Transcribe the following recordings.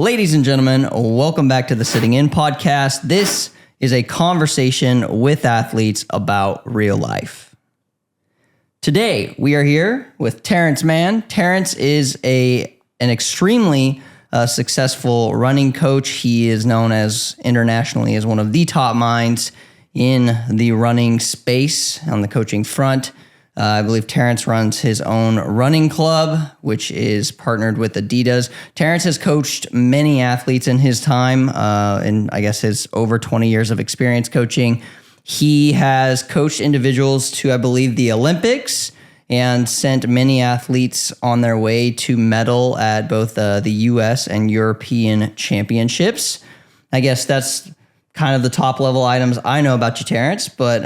Ladies and gentlemen, welcome back to the Sitting In podcast. This is a conversation with athletes about real life. Today, we are here with Terrence Mahon. Terrence is an extremely successful running coach. He is known as internationally as one of the top minds in the running space on the coaching front. I believe Terrence runs his own running club, which is partnered with Adidas. Terrence has coached many athletes in his time, in I guess his over 20 years of experience coaching. He has coached individuals to, I believe, the Olympics and sent many athletes on their way to medal at both the U.S. and European championships. I guess that's kind of the top level items I know about you, Terrence, but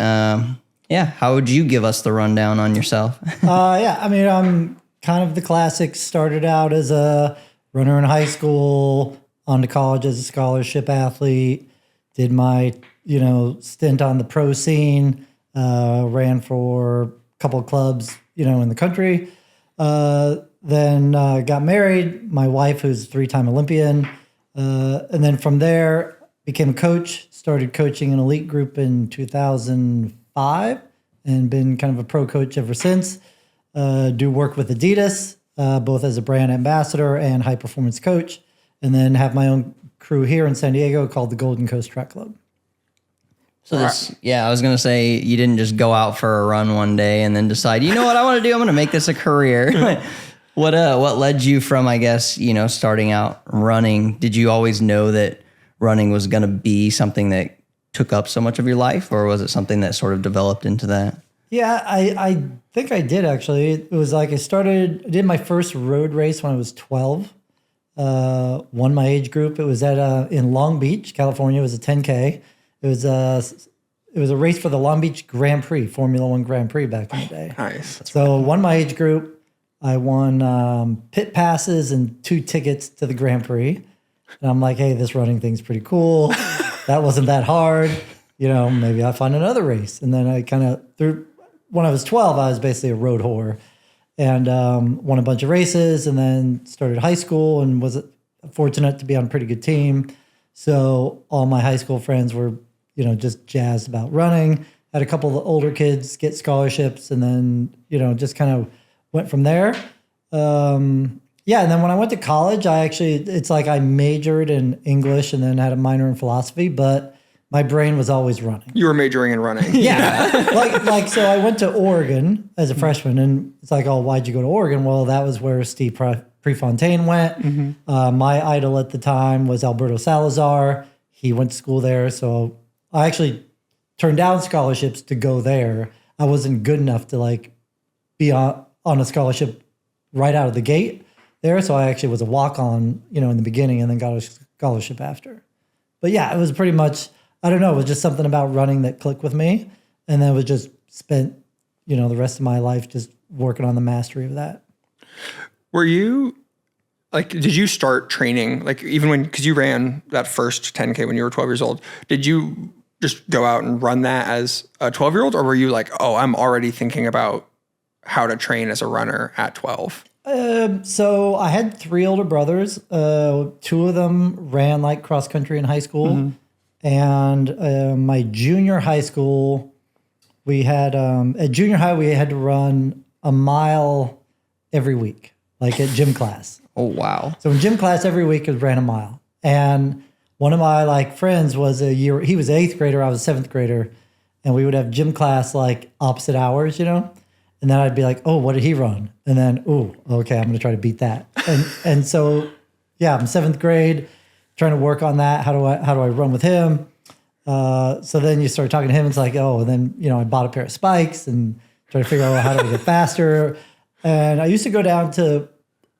yeah, how would you give us the rundown on yourself? I'm kind of the classic. Started out as a runner in high school, on to college as a scholarship athlete, did my, stint on the pro scene, ran for a couple of clubs, in the country. Then got married, my wife, who's a 3-time Olympian. And then from there, became a coach, started coaching an elite group in 2005 and been kind of a pro coach ever since. Do work with Adidas, both as a brand ambassador and high performance coach, and then have my own crew here in San Diego called the Golden Coast Track Club. So I was going to say, you didn't just go out for a run one day and then decide, you know what I want to do? I'm going to make this a career. What led you from, I guess, starting out running? Did you always know that running was going to be something that took up so much of your life, or was it something that sort of developed into that? Yeah, I think I did actually. It was like I did my first road race when I was 12. Won my age group. It was in Long Beach, California. It was a 10K. It was a race for the Long Beach Grand Prix, Formula One Grand Prix back in the day. Nice. So won my age group. I won pit passes and 2 tickets to the Grand Prix. And I'm like, hey, this running thing's pretty cool. That wasn't that hard. Maybe I'll find another race. And then I when I was 12, I was basically a road whore and won a bunch of races, and then started high school and was fortunate to be on a pretty good team. So all my high school friends were, just jazzed about running. Had a couple of older kids get scholarships, and then, just kind of went from there. And then when I went to college, it's like I majored in English and then had a minor in philosophy, but my brain was always running. You were majoring in running. Yeah. So I went to Oregon as a freshman, and it's like, oh, why'd you go to Oregon? Well, that was where Steve Prefontaine went. Mm-hmm. My idol at the time was Alberto Salazar. He went to school there. So I actually turned down scholarships to go there. I wasn't good enough to be on a scholarship right out of the gate there. So I actually was a walk-on, in the beginning, and then got a scholarship after. But yeah, it was pretty much, I don't know, it was just something about running that clicked with me. And then it was just spent, the rest of my life just working on the mastery of that. Were you, did you start training, because you ran that first 10K when you were 12 years old, did you just go out and run that as a 12-year-old? Or were you like, oh, I'm already thinking about how to train as a runner at 12? So I had 3 older brothers. 2 of them ran cross country in high school. Mm-hmm. And my junior high school, we had, at junior high, we had to run a mile every week, at gym class. Oh, wow. So in gym class every week, we ran a mile. And one of my friends he was an 8th grader, I was a 7th grader. And we would have gym class opposite hours, And then I'd be like, oh, what did he run? And then, okay, I'm going to try to beat that. And so, yeah, I'm 7th grade, trying to work on that. How do I run with him? So then you start talking to him. It's like, and then, I bought a pair of spikes and try to figure out how do I get faster. And I used to go down to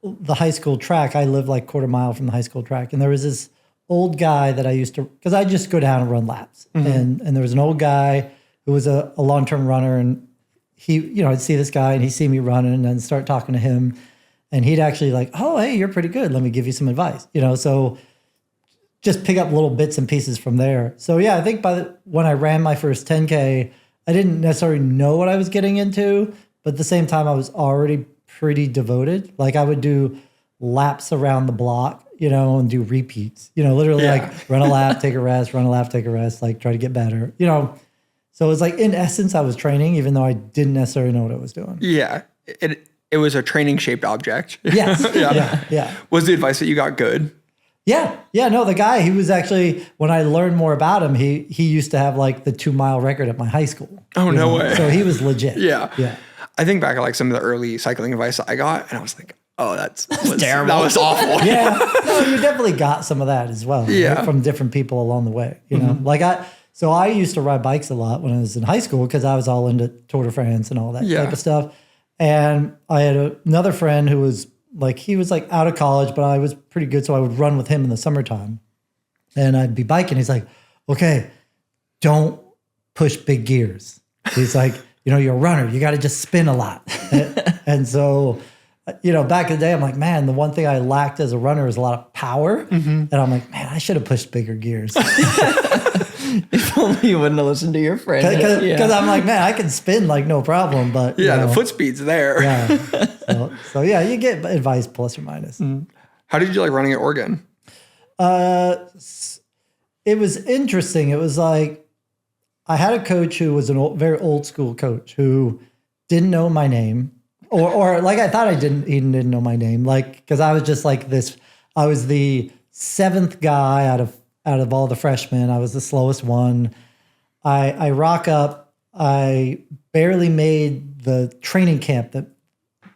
the high school track. I lived quarter mile from the high school track. And there was this old guy that I used to, because I just go down and run laps. Mm-hmm. And there was an old guy who was a long-term runner, and he, I'd see this guy and he'd see me running and then start talking to him, and he'd actually oh, hey, you're pretty good. Let me give you some advice, so just pick up little bits and pieces from there. So yeah, I think when I ran my first 10K, I didn't necessarily know what I was getting into, but at the same time, I was already pretty devoted. I would do laps around the block, and do repeats, literally like run a lap, take a rest, run a lap, take a rest, like try to get better, So it was like, in essence, I was training, even though I didn't necessarily know what I was doing. Yeah. It was a training shaped object. Yes. Yeah. Was the advice that you got good? Yeah. No, the guy, he was actually, when I learned more about him, he used to have like the 2-mile record at my high school. Oh, no way. So he was legit. Yeah. I think back at like some of the early cycling advice that I got, and I was like, oh, that's terrible. That was awful. Yeah. No, you definitely got some of that as well. Yeah. Right? From different people along the way, Like I used to ride bikes a lot when I was in high school because I was all into Tour de France and all that type of stuff. And I had another friend who was like, he was like out of college, but I was pretty good. So I would run with him in the summertime and I'd be biking. He's like, okay, don't push big gears. He's like, you're a runner. You got to just spin a lot. And so, back in the day, I'm like, man, the one thing I lacked as a runner is a lot of power. And I'm like, man, I should have pushed bigger gears. If only you wouldn't have listened to your friend. Because I'm like, man, I can spin like no problem. But the foot speed's there. Yeah. So yeah, you get advice plus or minus. How did you like running at Oregon? It was interesting. It was like, I had a coach who was a very old school coach who didn't know my name, or like I thought he didn't know my name, like because I was just like this. I was the 7th guy out of all the freshmen. I was the slowest one. I rock up. I barely made the training camp that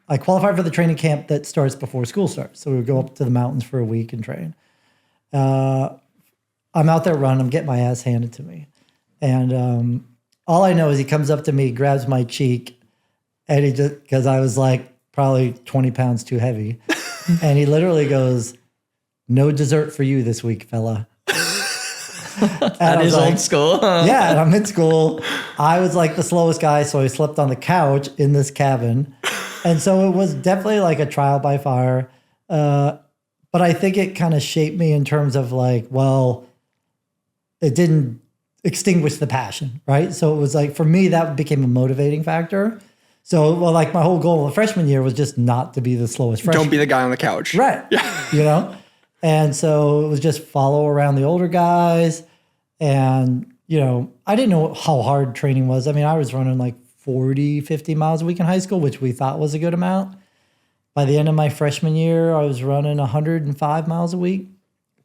I qualified for the training camp that starts before school starts. So we would go up to the mountains for a week and train. I'm out there running. I'm getting my ass handed to me. And all I know is he comes up to me, grabs my cheek, and he just, because I was like probably 20 pounds too heavy. And he literally goes, "No dessert for you this week, fella." That is old school. Yeah, and I'm in school. I was like the slowest guy, so I slept on the couch in this cabin. And so it was definitely like a trial by fire. But I think it kind of shaped me in terms of like, well, it didn't extinguish the passion, right? So it was like, for me, that became a motivating factor. So, well, like my whole goal of the freshman year was just not to be the slowest freshman. Don't be the guy on the couch. Right. Yeah. And so it was just follow around the older guys. And, I didn't know how hard training was. I mean, I was running like 40, 50 miles a week in high school, which we thought was a good amount. By the end of my freshman year, I was running 105 miles a week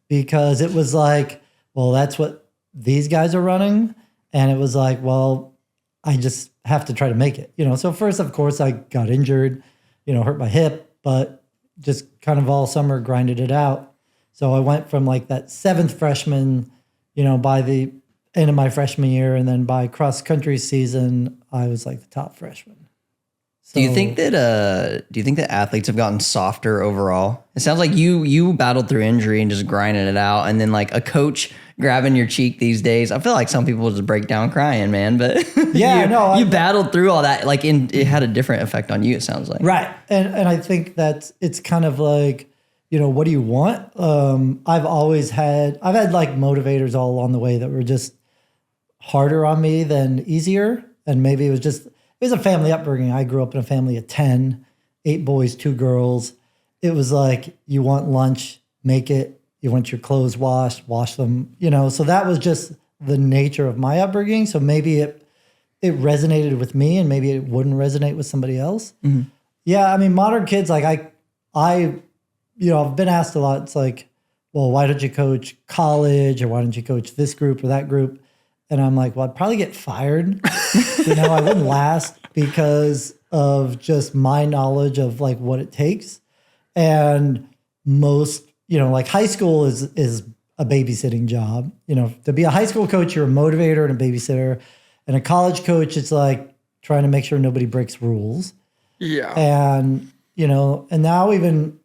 because it was like, well, that's what these guys are running. And it was like, well, I just have to try to make it, So first, of course, I got injured, hurt my hip, but just kind of all summer grinded it out. So I went from like that 7th freshman, by the end of my freshman year, and then by cross country season, I was like the top freshman. So, do you think that athletes have gotten softer overall? It sounds like you battled through injury and just grinding it out, and then like a coach grabbing your cheek these days. I feel like some people just break down crying, man. But yeah, you battled through all that. Like it had a different effect on you. It sounds like right, and I think it's kind of like, what do you want? I've had like motivators all along the way that were just harder on me than easier, and maybe it was a family upbringing. I grew up in a family of 10, 8 boys, 2 girls. It was like, you want lunch, make it. You want your clothes washed, wash them, So that was just the nature of my upbringing. So maybe it resonated with me, and maybe it wouldn't resonate with somebody else. Mm-hmm. Yeah, I mean, modern kids, like I've been asked a lot. It's like, well, why don't you coach college, or why don't you coach this group or that group? And I'm like, well, I'd probably get fired. I wouldn't last because of just my knowledge of like what it takes. And most, like high school is a babysitting job. To be a high school coach, you're a motivator and a babysitter. And a college coach, it's like trying to make sure nobody breaks rules. Yeah. And, and now and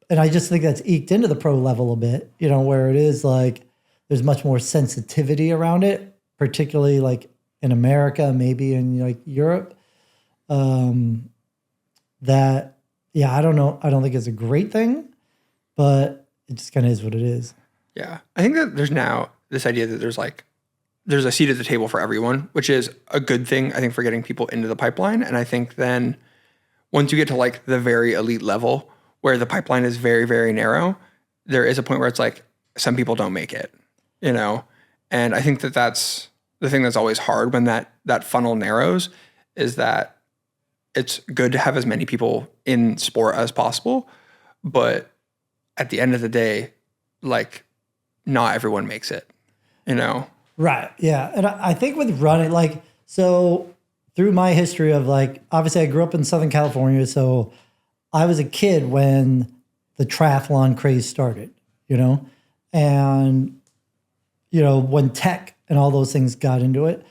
I just think that's eked into the pro level a bit, where it is like there's much more sensitivity around it, particularly like in America, maybe in like Europe. That, yeah, I don't know. I don't think it's a great thing, but it just kind of is what it is. Yeah. I think that there's now this idea that there's a seat at the table for everyone, which is a good thing, I think, for getting people into the pipeline. And I think then once you get to like the very elite level where the pipeline is very, very narrow, there is a point where it's like some people don't make it, you know? And I think that that's the thing that's always hard when that funnel narrows, is that it's good to have as many people in sport as possible. But at the end of the day, like, not everyone makes it, you know? Right. Yeah. And I think with running, like, so through my history of like, obviously I grew up in Southern California. So I was a kid when the triathlon craze started, you know, and, you know, when tech and all those things got into it.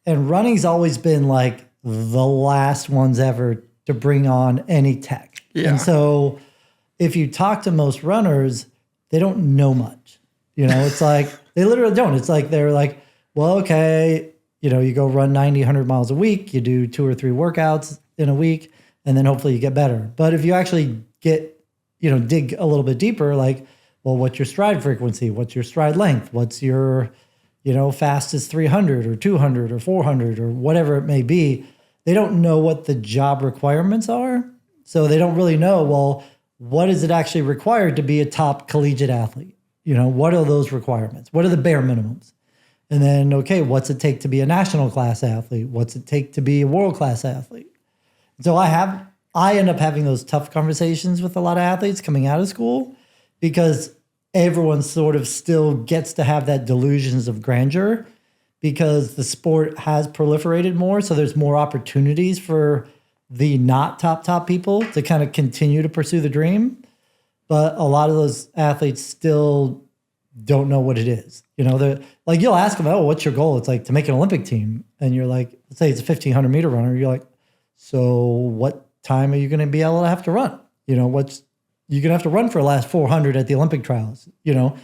And running's always been like the last ones ever to bring on any tech. Yeah. And so if you talk to most runners, they don't know much. You know, it's like, they literally don't. It's like, they're like, well, okay, you know, you go run 90, 100 miles a week, you do 2 or 3 workouts in a week, and then hopefully you get better. But if you actually get, you know, dig a little bit deeper, like, well, what's your stride frequency? What's your stride length? What's your, you know, fastest 300 or 200 or 400 or whatever it may be? They don't know what the job requirements are. So they don't really know, well, what is it actually required to be a top collegiate athlete? You know, what are those requirements? What are the bare minimums? And then, okay, what's it take to be a national class athlete? What's it take to be a world class athlete? So I end up having those tough conversations with a lot of athletes coming out of school, because everyone sort of still gets to have that delusions of grandeur, because the sport has proliferated more. So there's more opportunities for the not top people to kind of continue to pursue the dream. But a lot of those athletes still don't know what it is. You know, they're like, you'll ask them, oh, what's your goal? It's like to make an Olympic team. And you're like, let's say it's a 1,500 meter runner. You're like, so what time are you going to be able to have to run? You know, you're going to have to run for the last 400 at the Olympic trials, you know,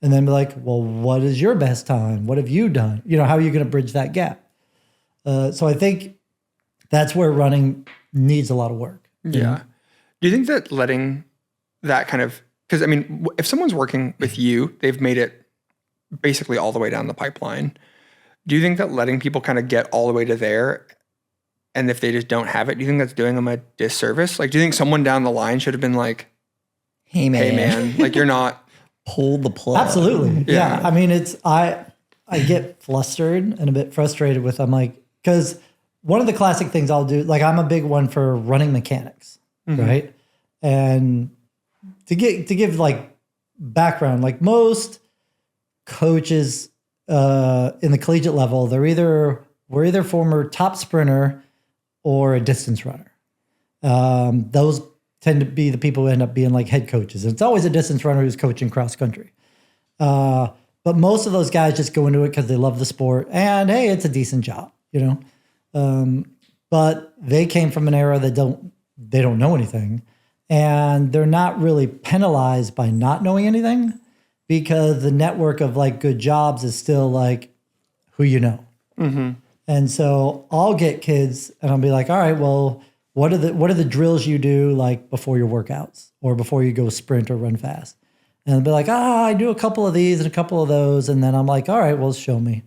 and then be like, well, what is your best time? What have you done? You know, how are you going to bridge that gap? So I think that's where running needs a lot of work. Yeah. Do you think that letting that kind of, because I mean, if someone's working with you, they've made it basically all the way down the pipeline. Do you think that letting people kind of get all the way to there, and if they just don't have it, do you think that's doing them a disservice? Like, do you think someone down the line should have been like, Hey man, like, you're not, pull the plug. Absolutely. Yeah. I mean, I get flustered and a bit frustrated with, I'm like, because one of the classic things I'll do, like, I'm a big one for running mechanics, right? And to give like background, like most coaches in the collegiate level, we're either former top sprinter or a distance runner. Those tend to be the people who end up being like head coaches. It's always a distance runner who's coaching cross country. But most of those guys just go into it because they love the sport and, hey, it's a decent job, you know? But they came from an era that they don't know anything, and they're not really penalized by not knowing anything, because the network of like good jobs is still like who you know. And so I'll get kids and I'll be like, all right, well, what are the drills you do like before your workouts or before you go sprint or run fast? And they'll be like, I do a couple of these and a couple of those. And then I'm like, all right, well, show me.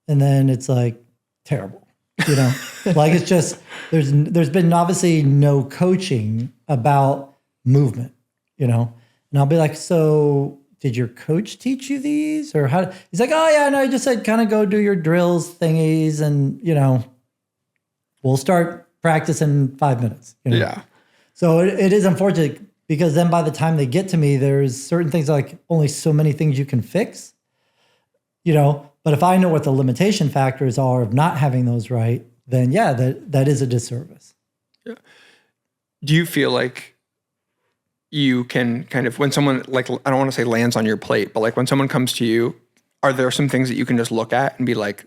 And then it's like terrible, you know, like it's just, there's been obviously no coaching about movement, you know? And I'll be like, so did your coach teach you these, or how? He's like, oh yeah, no, I just said kind of go do your drills thingies, and you know, we'll start practice in 5 minutes. You know? Yeah. So it is unfortunate, because then by the time they get to me, there's certain things like only so many things you can fix, you know. But if I know what the limitation factors are of not having those right, then yeah, that is a disservice. Yeah. Do you feel like you can kind of, when someone, like, I don't want to say lands on your plate, but like when someone comes to you, are there some things that you can just look at and be like,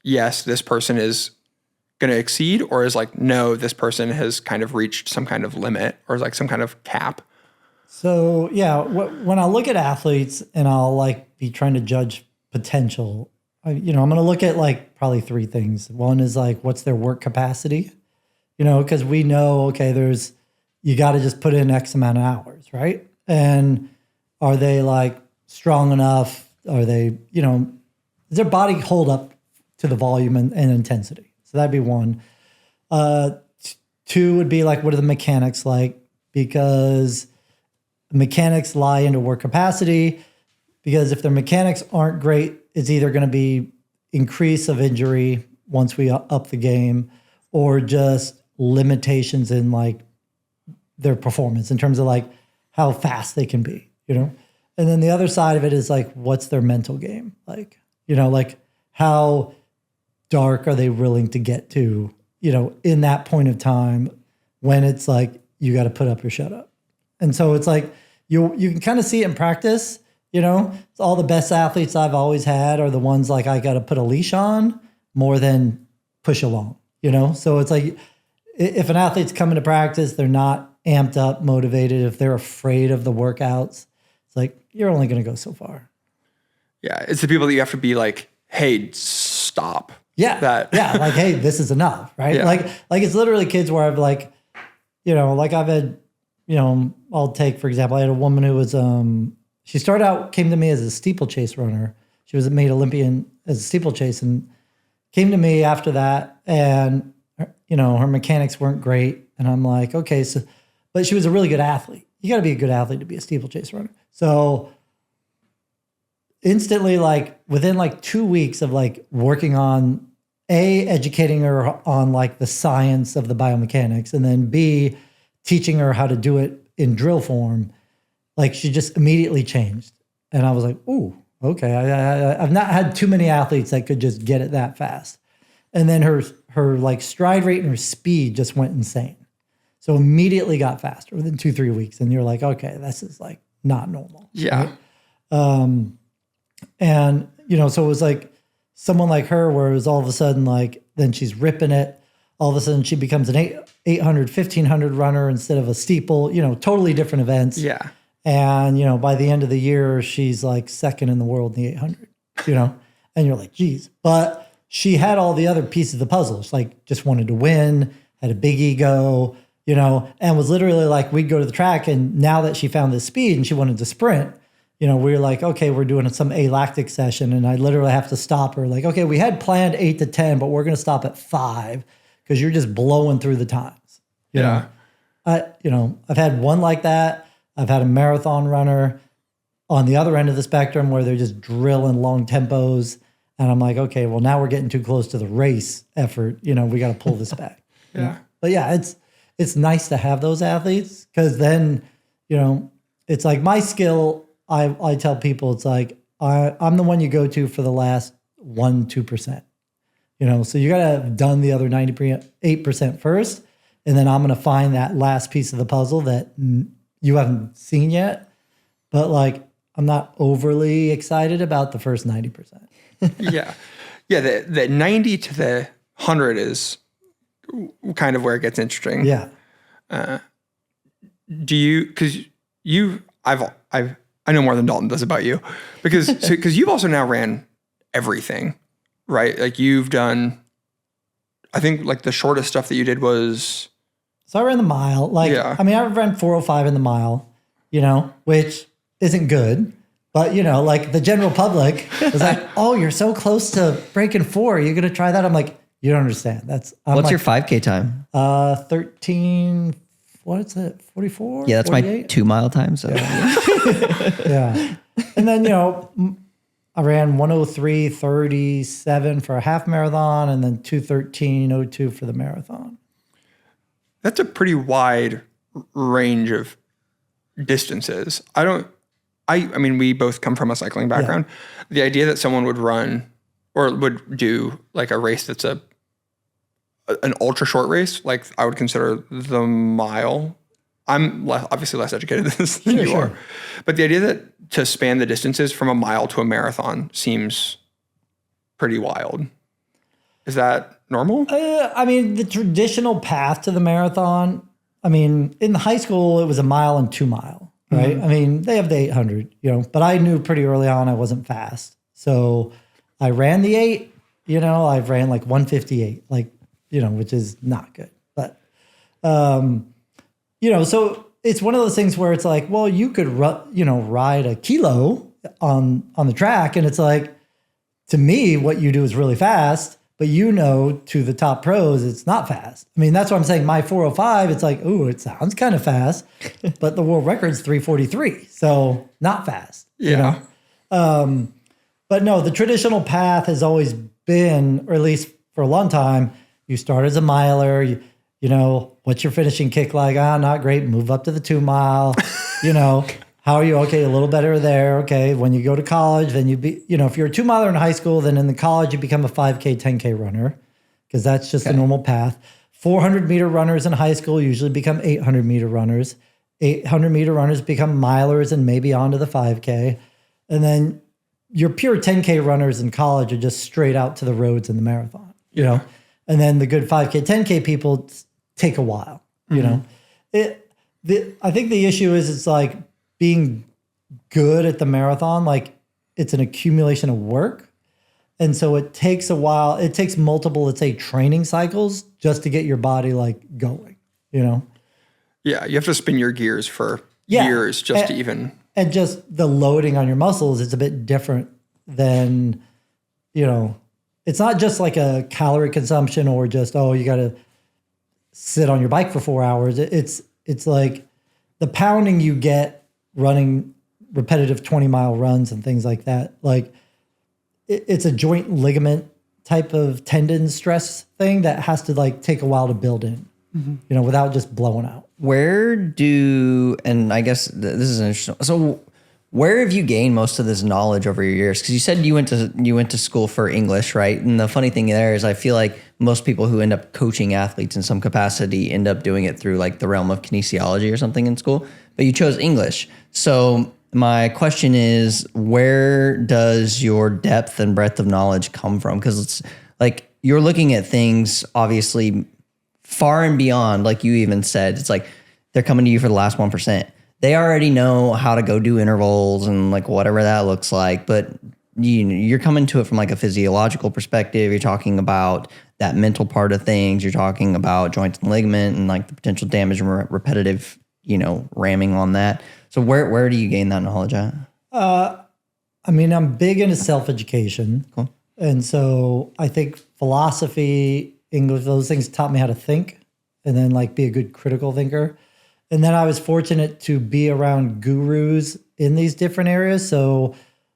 yes, this person is going to exceed, or is like, no, this person has kind of reached some kind of limit or is like some kind of cap? So yeah, when I look at athletes and I'll like be trying to judge potential, I'm going to look at like probably 3 things. One is like, what's their work capacity? You know, because we know, okay, you got to just put in X amount of hours, right? And are they like strong enough? Are they, you know, does their body hold up to the volume and intensity? So that'd be one. 2 would be like, what are the mechanics like? Because the mechanics lie into work capacity, because if their mechanics aren't great, it's either going to be increase of injury once we up the game, or just limitations in like their performance in terms of like how fast they can be, you know? And then the other side of it is like, what's their mental game? Like, you know, like how dark are they willing to get to, you know, in that point of time when it's like, you got to put up or shut up. And so it's like, you can kind of see it in practice, you know, it's all the best athletes I've always had are the ones like I got to put a leash on more than push along, you know? So it's like, if an athlete's coming to practice, they're not amped up, motivated, if they're afraid of the workouts, it's like, you're only going to go so far. Yeah. It's the people that you have to be like, hey, stop. Yeah. Yeah. Like, hey, this is enough. Right. Yeah. Like it's literally kids where I've like, you know, like I've had, you know, I'll take, for example, I had a woman who was, she started out, came to me as a steeplechase runner. She was made Olympian as a steeplechase and came to me after that. And, you know, her mechanics weren't great. And I'm like, okay, so, but she was a really good athlete. You got to be a good athlete to be a steeplechase runner. So instantly, like within like 2 weeks of like working on educating her on like the science of the biomechanics, and then B, teaching her how to do it in drill form, like she just immediately changed. And I was like, ooh, okay. I've not had too many athletes that could just get it that fast. And then her like stride rate and her speed just went insane. So immediately got faster within 2-3 weeks. And you're like, okay, this is like not normal. Yeah. Right? And, you know, so it was like someone like her where it was all of a sudden like, then she's ripping it. All of a sudden she becomes an 800, 1500 runner instead of a steeple, you know, totally different events. Yeah. And, you know, by the end of the year, she's like second in the world in the 800, you know, and you're like, geez. But she had all the other pieces of the puzzle. She like just wanted to win, had a big ego, you know, and was literally like, we'd go to the track. And now that she found this speed and she wanted to sprint, you know, we were like, okay, we're doing some alactic session. And I literally have to stop her like, okay, we had planned 8 to 10, but we're going to stop at 5 because you're just blowing through the times. You know, I've had one like that. I've had a marathon runner on the other end of the spectrum where they're just drilling long tempos. And I'm like, okay, well, now we're getting too close to the race effort. You know, we got to pull this back. Yeah. You know? But yeah, it's nice to have those athletes because then, you know, it's like my skill. I tell people it's like, I'm the one you go to for the last 1-2%, you know, so you got to have done the other 98% first. And then I'm going to find that last piece of the puzzle that you haven't seen yet. But like, I'm not overly excited about the first 90%. Yeah. Yeah. The 90 to the 100 is kind of where it gets interesting. Yeah. Because I know more than Dalton does about you because you've also now ran everything, right? Like you've done, I think like the shortest stuff that you did was. So I ran the mile. Like, yeah. I mean, I ran 4:05 in the mile, you know, which isn't good. But, you know, like the general public was like, oh, you're so close to breaking 4. You're going to try that? I'm like, you don't understand. What's like, your 5K time? 13, what is it? 44? Yeah, that's 48? my 2 mile time. So Yeah. And then, you know, I ran 1:03:37 for a half marathon and then 2:13:02 for the marathon. That's a pretty wide range of distances. I mean, we both come from a cycling background. Yeah. The idea that someone would run or would do like a race that's an ultra short race, like I would consider the mile. I'm obviously less educated than you are. But the idea that to span the distances from a mile to a marathon seems pretty wild. Is that normal? I mean, the traditional path to the marathon, I mean, in high school, it was a mile and 2 mile, right? Mm-hmm. I mean, they have the 800, you know, but I knew pretty early on I wasn't fast. So I ran the 8, you know, I've ran like 1:58, like, you know, which is not good. But, you know, so it's one of those things where it's like, well, you could, ride a kilo on the track. And it's like, to me, what you do is really fast. But to the top pros, it's not fast. I mean, that's what I'm saying. My 405, it's like, ooh, it sounds kind of fast, but the world record's 343. So not fast. Yeah. But no, the traditional path has always been, or at least for a long time, you start as a miler, what's your finishing kick like? Not great. Move up to the 2 mile, how are you? Okay, a little better there. Okay, when you go to college, then if you're a 2 miler in high school, then in the college, you become a 5K, 10K runner because that's just the normal path. 400 meter runners in high school usually become 800 meter runners. 800 meter runners become milers and maybe onto the 5K. And then your pure 10K runners in college are just straight out to the roads and the marathon, And then the good 5K, 10K people take a while, I think the issue is it's like being good at the marathon, like it's an accumulation of work. And so it takes a while. It takes multiple, let's say, training cycles just to get your body like going, Yeah, you have to spin your gears for years just to even. And just the loading on your muscles is a bit different than, it's not just like a calorie consumption or just, you got to sit on your bike for 4 hours. It's like the pounding you get running repetitive 20-mile runs and things like that. Like it's a joint ligament type of tendon stress thing that has to like take a while to build in, without just blowing out. And I guess this is interesting. So where have you gained most of this knowledge over your years? Because you said you went to school for English, right? And the funny thing there is I feel like most people who end up coaching athletes in some capacity end up doing it through like the realm of kinesiology or something in school, but you chose English. So my question is, where does your depth and breadth of knowledge come from? Because it's like you're looking at things obviously far and beyond, like you even said, it's like they're coming to you for the last 1%. They already know how to go do intervals and like whatever that looks like, but you're coming to it from like a physiological perspective. You're talking about that mental part of things. You're talking about joint and ligament and like the potential damage and repetitive, ramming on that. So where do you gain that knowledge at? I'm big into self-education. Cool. And so I think philosophy, English, those things taught me how to think and then like be a good critical thinker. And then I was fortunate to be around gurus in these different areas. So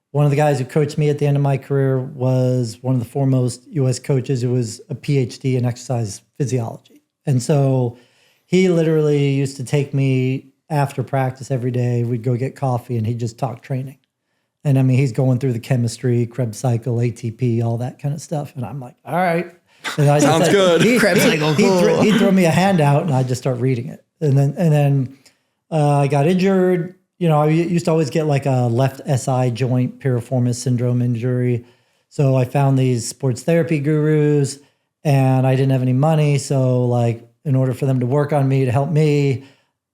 one of the guys who coached me at the end of my career was one of the foremost U.S. coaches who was a PhD in exercise physiology. And so he literally used to take me after practice every day. We'd go get coffee and he'd just talk training. And he's going through the chemistry, Krebs cycle, ATP, all that kind of stuff. And I'm like, all right. And Sounds good. Krebs cycle, cool. He'd throw me a handout and I'd just start reading it. And then I got injured. I used to always get like a left SI joint piriformis syndrome injury. So I found these sports therapy gurus and I didn't have any money. So like in order for them to work on me, to help me,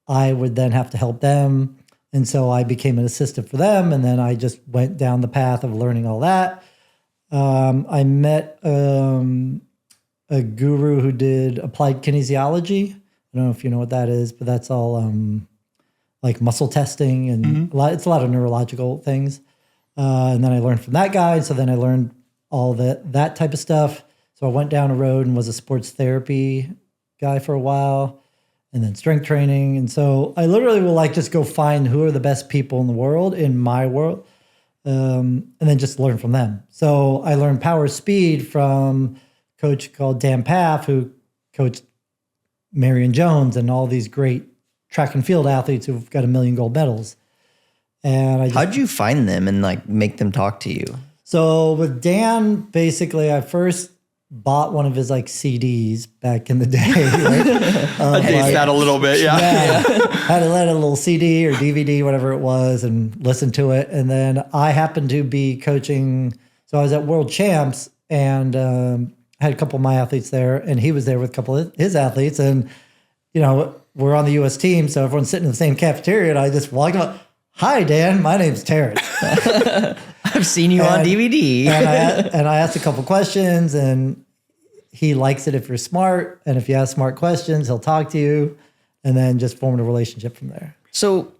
I would then have to help them. And so I became an assistant for them. And then I just went down the path of learning all that. I met a guru who did applied kinesiology. I don't know if you know what that is, but that's all like muscle testing and it's a lot of neurological things. And then I learned from that guy. So then I learned all that type of stuff. So I went down a road and was a sports therapy guy for a while and then strength training. And so I literally will like just go find who are the best people in the world, in my world, and then just learn from them. So I learned power speed from a coach called Dan Paff, who coached Marion Jones and all these great track and field athletes who've got 1 million gold medals. And how'd you find them and like make them talk to you? So with Dan, basically I first bought one of his like CDs back in the day. Right? I dated that a little bit. Yeah. Had to let a little CD or DVD, whatever it was, and listen to it. And then I happened to be coaching. So I was at World Champs and had a couple of my athletes there, and he was there with a couple of his athletes. And, we're on the U.S. team, so everyone's sitting in the same cafeteria. And I just walked up, "Hi, Dan, my name's Terrence." I've seen you on DVD. and I asked a couple questions, and he likes it if you're smart. And if you ask smart questions, he'll talk to you, and then just formed a relationship from there. So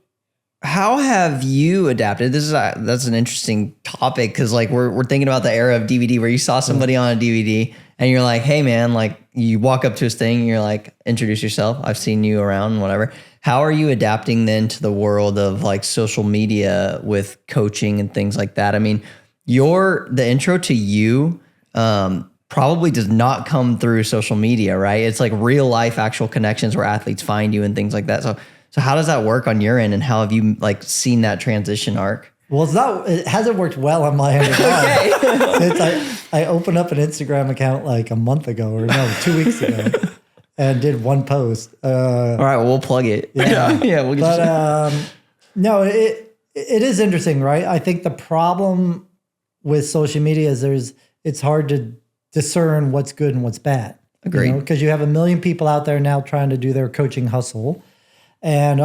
how have you adapted? That's an interesting topic because like we're thinking about the era of DVD where you saw somebody on a DVD and you're like, hey man, like you walk up to his thing and you're like, introduce yourself. I've seen you around, whatever. How are you adapting then to the world of like social media with coaching and things like that? I mean, the intro to you probably does not come through social media, right? It's like real life actual connections where athletes find you and things like that. So how does that work on your end, and how have you like seen that transition arc? Well, it hasn't worked well on my end at all. Since I opened up an Instagram account like a month ago, or no, 2 weeks ago, and did one post. All right, well, we'll plug it. Yeah, yeah. We'll get no, it is interesting, right? I think the problem with social media is it's hard to discern what's good and what's bad. Agreed. Because you have a million people out there now trying to do their coaching hustle, and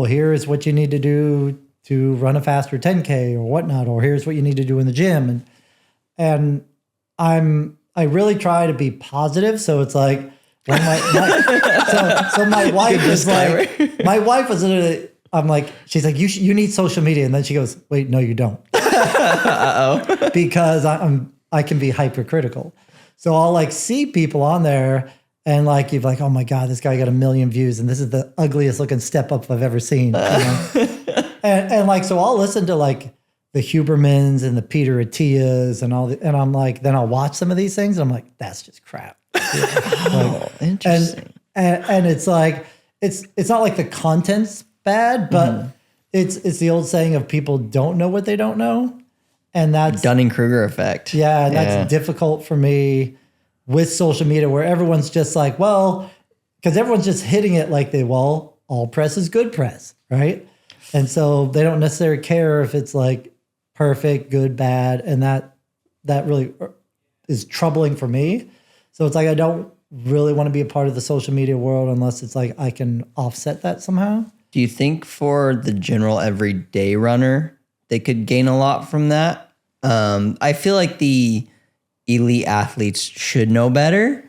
here's what you need to do to run a faster 10K or whatnot, or here's what you need to do in the gym. And I really try to be positive. So it's like, when my wife is like, my wife was literally, I'm like, she's like, you need social media. And then she goes, wait, no, you don't. Uh-oh. Because I can be hypercritical. So I'll like see people on there and like, you're like, oh my God, this guy got 1 million views. And this is the ugliest looking step up I've ever seen. You know? And like, so I'll listen to like the Hubermans and the Peter Attias and and I'm like, then I'll watch some of these things and I'm like, that's just crap. Interesting. And it's like, it's not like the content's bad, but it's the old saying of people don't know what they don't know. And that's Dunning-Kruger effect. Yeah. And that's difficult for me with social media, where everyone's just like, well, because everyone's just hitting it like all press is good press, right? And so they don't necessarily care if it's like perfect, good, bad. And that really is troubling for me. So it's like, I don't really want to be a part of the social media world unless it's like I can offset that somehow. Do you think for the general everyday runner, they could gain a lot from that? I feel like the elite athletes should know better.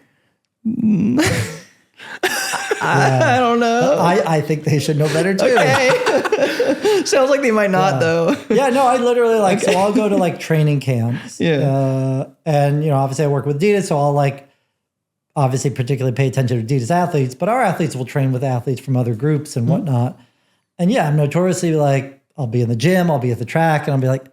I don't know. I think they should know better too. Okay. Sounds like they might not though. Yeah, no, I literally like, so I'll go to like training camps. Yeah. And obviously I work with Adidas, so I'll like obviously particularly pay attention to Adidas athletes, but our athletes will train with athletes from other groups and whatnot. And yeah, I'm notoriously like, I'll be in the gym, I'll be at the track, and I'll be like,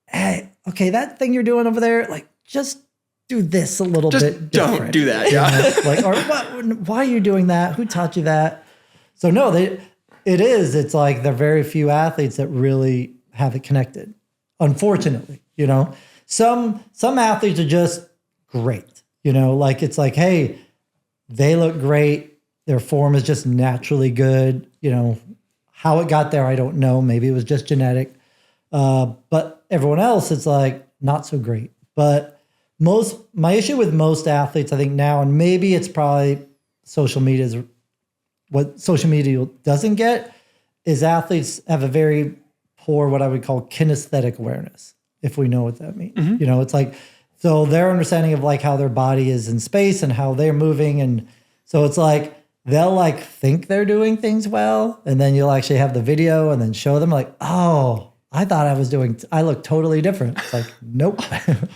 hey, okay, that thing you're doing over there, like just do this a little bit different. Don't do that. Yeah. Like, or why are you doing that? Who taught you that? So no, it's like there are very few athletes that really have it connected. Unfortunately, some athletes are just great, like it's like, hey, they look great. Their form is just naturally good. How it got there, I don't know. Maybe it was just genetic. But everyone else, it's like not so great. But my issue with most athletes, I think now, and maybe it's probably social media is what social media doesn't get, is athletes have a very poor, what I would call kinesthetic awareness, if we know what that means. It's like, so their understanding of like how their body is in space and how they're moving. And so it's like, they'll like think they're doing things well. And then you'll actually have the video and then show them like, oh, I thought I look totally different. It's like, nope.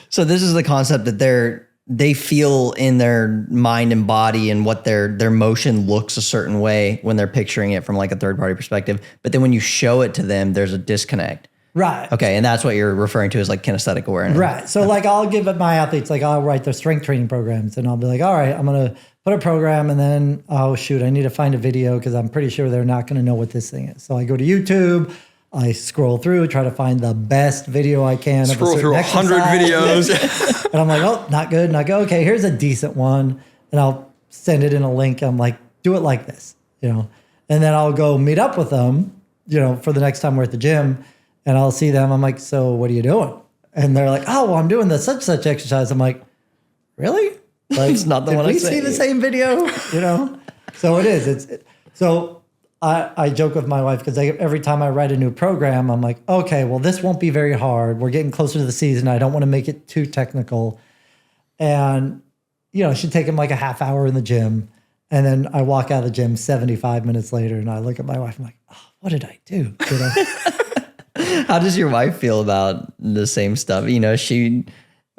So this is the concept that they feel in their mind and body and what their motion looks a certain way when they're picturing it from like a third party perspective. But then when you show it to them, there's a disconnect. Right. Okay. And that's what you're referring to as like kinesthetic awareness. Right. So like I'll give it my athletes, like I'll write their strength training programs and I'll be like, all right, I'm going to put a program and then, oh shoot, I need to find a video because I'm pretty sure they're not going to know what this thing is. So I go to YouTube, I scroll through, try to find the best video I can. Scroll through 100 videos. And I'm like, oh, not good. Okay, here's a decent one. And I'll send it in a link. I'm like, do it like this, And then I'll go meet up with them, for the next time we're at the gym. And I'll see them. I'm like, so what are you doing? And they're like, oh, well, I'm doing the such exercise. I'm like, really? Like, it's not the one I see the same video, So it is. So I joke with my wife because every time I write a new program, I'm like, okay, well, this won't be very hard. We're getting closer to the season. I don't want to make it too technical. And, she'd take him like a half hour in the gym. And then I walk out of the gym 75 minutes later and I look at my wife. I'm like, oh, what did I do? How does your wife feel about the same stuff?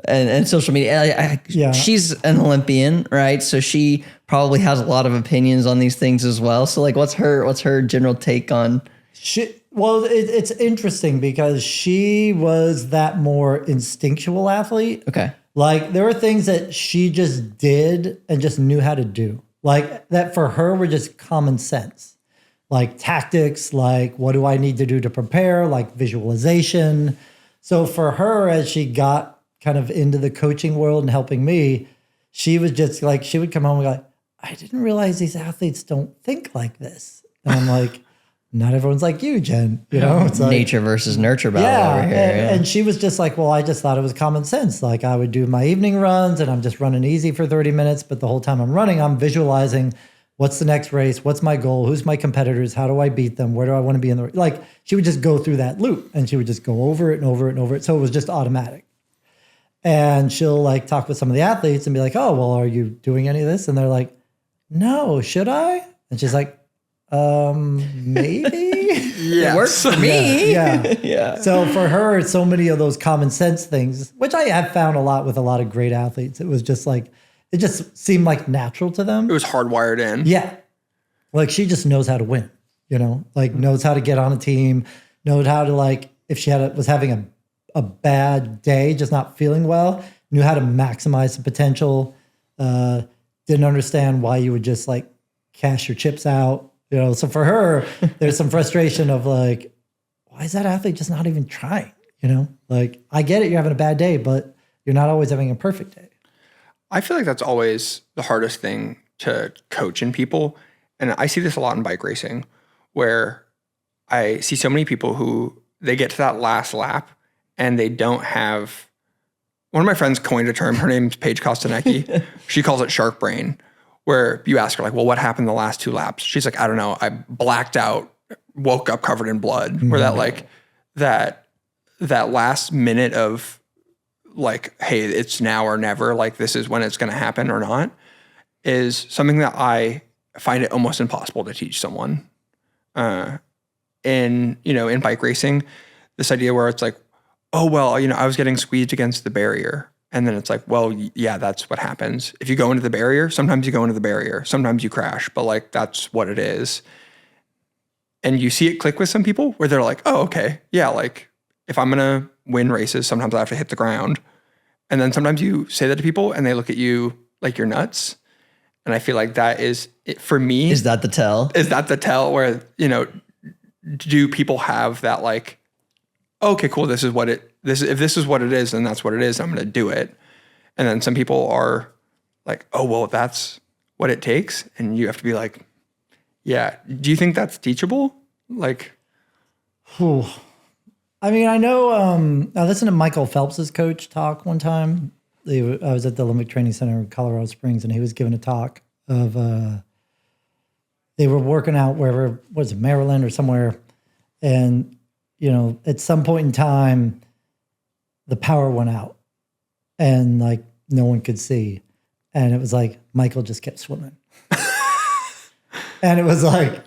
and social media. Yeah. She's an Olympian, right? So she probably has a lot of opinions on these things as well. So like, what's her general take on? It's interesting because she was that more instinctual athlete. Okay. Like there were things that she just did and just knew how to do. Like that for her were just common sense. Like tactics, like what do I need to do to prepare, like visualization. So for her, as she got kind of into the coaching world and helping me, she was just like, she would come home and go, I didn't realize these athletes don't think like this. And I'm like, not everyone's like you, Jen. You know, it's like nature versus nurture battle over here. And she was just like, well, I just thought it was common sense. Like I would do my evening runs and I'm just running easy for 30 minutes. But the whole time I'm running, I'm visualizing what's the next race? What's my goal? Who's my competitors? How do I beat them? Where do I want to be in the, like she would just go through that loop and she would just go over it and over it and over it. So it was just automatic. And she'll like talk with some of the athletes and be like, oh, well, are you doing any of this? And they're like, no, should I? And she's like, maybe. It works for me. Yeah. So for her, so many of those common sense things, which I have found a lot with a lot of great athletes, it was just like, it just seemed like natural to them. It was hardwired in. Yeah. Like she just knows how to win, you know, like knows how to get on a team, knows how to like, if she was having a bad day, just not feeling well, knew how to maximize the potential, didn't understand why you would just like cash your chips out. You know, so for her, there's some frustration of like, why is that athlete just not even trying? You know, like I get it, you're having a bad day, but you're not always having a perfect day. I feel like that's always the hardest thing to coach in people. And I see this a lot in bike racing where I see so many people who they get to that last lap and they don't have, one of my friends coined a term, her name's Paige Kostanecki. She calls it shark brain. Where you ask her like, well, what happened the last 2 laps? She's like, I don't know. I blacked out, woke up covered in blood. Mm-hmm. Where that like that last minute of like, hey, it's now or never. Like this is when it's going to happen or not, is something that I find it almost impossible to teach someone. In bike racing, this idea where it's like, oh well, I was getting squeezed against the barrier. And then it's like, well, yeah, that's what happens. If you go into the barrier, sometimes you go into the barrier. Sometimes you crash, but like, that's what it is. And you see it click with some people where they're like, oh, okay. Yeah, like if I'm going to win races, sometimes I have to hit the ground. And then sometimes you say that to people and they look at you like you're nuts. And I feel like that is it for me. Is that the tell? Is that the tell where, do people have that like, okay, cool. If this is what it is, then that's what it is. I'm going to do it. And then some people are like, oh, well, that's what it takes. And you have to be like, yeah. Do you think that's teachable? Like, I mean, I know, I listened to Michael Phelps's coach talk one time. I was at the Olympic Training Center in Colorado Springs and he was giving a talk of, they were working out wherever, was it Maryland or somewhere. And, at some point in time, the power went out and like no one could see. And it was like, Michael just kept swimming. And it was like,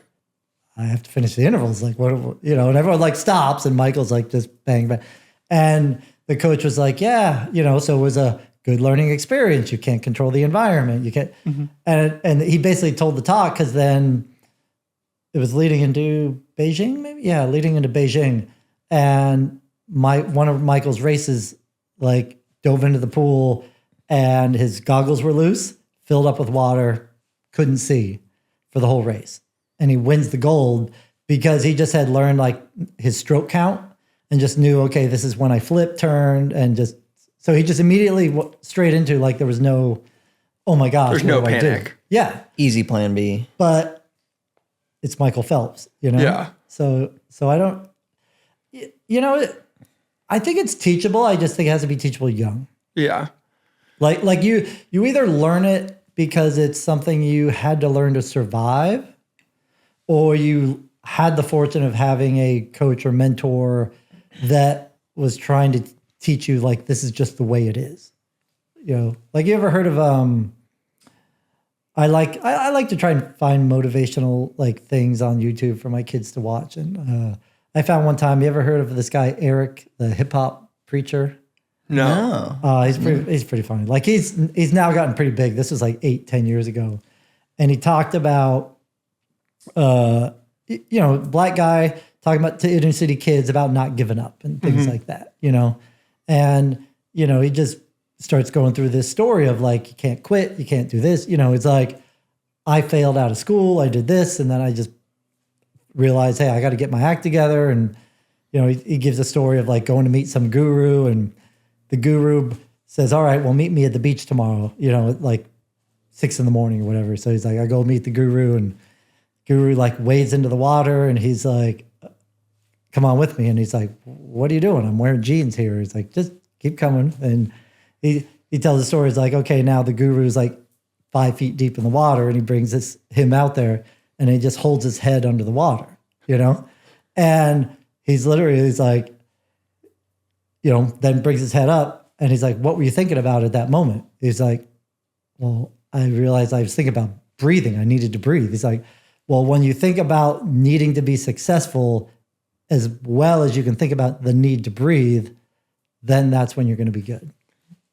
I have to finish the intervals. Like, and everyone like stops and Michael's like just bang, bang. And the coach was like, yeah, so it was a good learning experience. You can't control the environment. You can't. Mm-hmm. And he basically told the talk because then it was leading into Beijing, maybe? Yeah, leading into Beijing. And one of Michael's races, like, dove into the pool and his goggles were loose, filled up with water, couldn't see for the whole race. And he wins the gold because he just had learned, like, his stroke count and just knew, okay, this is when I flip, turned, and just... So he just immediately straight into, like, there was no, oh, my gosh. There's no panic. Yeah. Easy plan B. But... it's Michael Phelps, Yeah. So I don't, I think it's teachable. I just think it has to be teachable young. Yeah. Like you either learn it because it's something you had to learn to survive, or you had the fortune of having a coach or mentor that was trying to teach you, like, this is just the way it is. Like you ever heard of, I like to try and find motivational like things on YouTube for my kids to watch. And I found one time, you ever heard of this guy, Eric, the hip hop preacher? No. He's pretty funny. Like he's now gotten pretty big. This was like 8-10 years ago. And he talked about, black guy talking about to inner city kids about not giving up and things like that, and, he just starts going through this story of like, you can't quit, you can't do this. It's like, I failed out of school, I did this. And then I just realized, hey, I got to get my act together. And, he gives a story of like going to meet some guru, and the guru says, all right, well, meet me at the beach tomorrow, at like 6 a.m. or whatever. So he's like, I go meet the guru, and guru like wades into the water, and he's like, come on with me. And he's like, what are you doing? I'm wearing jeans here. He's like, just keep coming. And he tells the story. He's like, okay, now the guru's like 5 feet deep in the water, and he brings him out there, and he just holds his head under the water, and he's like, then brings his head up, and he's like, what were you thinking about at that moment? He's like, well, I realized I was thinking about breathing. I needed to breathe. He's like, well, when you think about needing to be successful as well as you can think about the need to breathe, then that's when you're going to be good.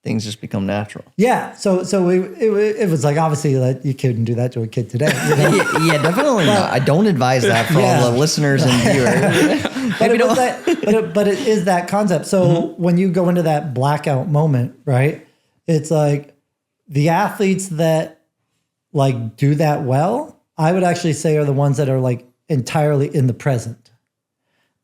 Things just become natural. Yeah. So it was like, obviously that you couldn't do that to a kid today. Yeah, definitely not. I don't advise that for all the listeners and viewers. But it is that concept. So when you go into that blackout moment, right, it's like the athletes that like do that well, I would actually say are the ones that are like entirely in the present.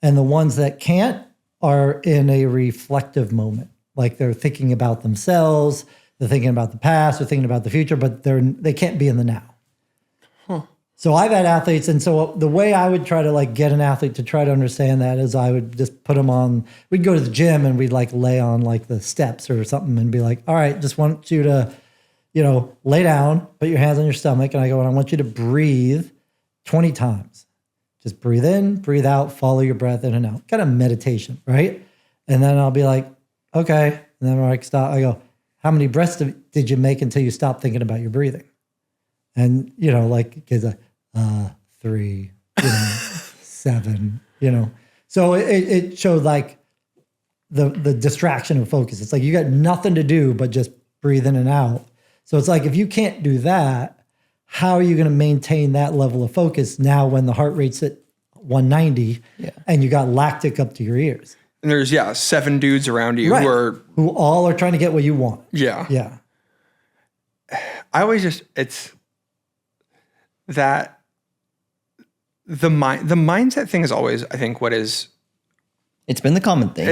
And the ones that can't are in a reflective moment. Like they're thinking about themselves, they're thinking about the past, they're thinking about the future, but they can't be in the now. So I've had athletes, and so the way I would try to like get an athlete to try to understand that is I would just put them on, we'd go to the gym and we'd like lay on like the steps or something and be like, all right, just want you to, lay down, put your hands on your stomach. And I go, and I want you to breathe 20 times. Just breathe in, breathe out, follow your breath in and out. Kind of meditation, right? And then I'll be like, okay. And then when I stop, I go, how many breaths did you make until you stopped thinking about your breathing? And, like kids like, 3, 7, So it showed like the distraction of focus. It's like you got nothing to do but just breathe in and out. So it's like, if you can't do that, how are you going to maintain that level of focus now when the heart rate's at 190 and you got lactic up to your ears? And there's 7 dudes around you who all are trying to get what you want. Yeah. I always it's that the mindset thing is always, I think, what is. It's been the common thing.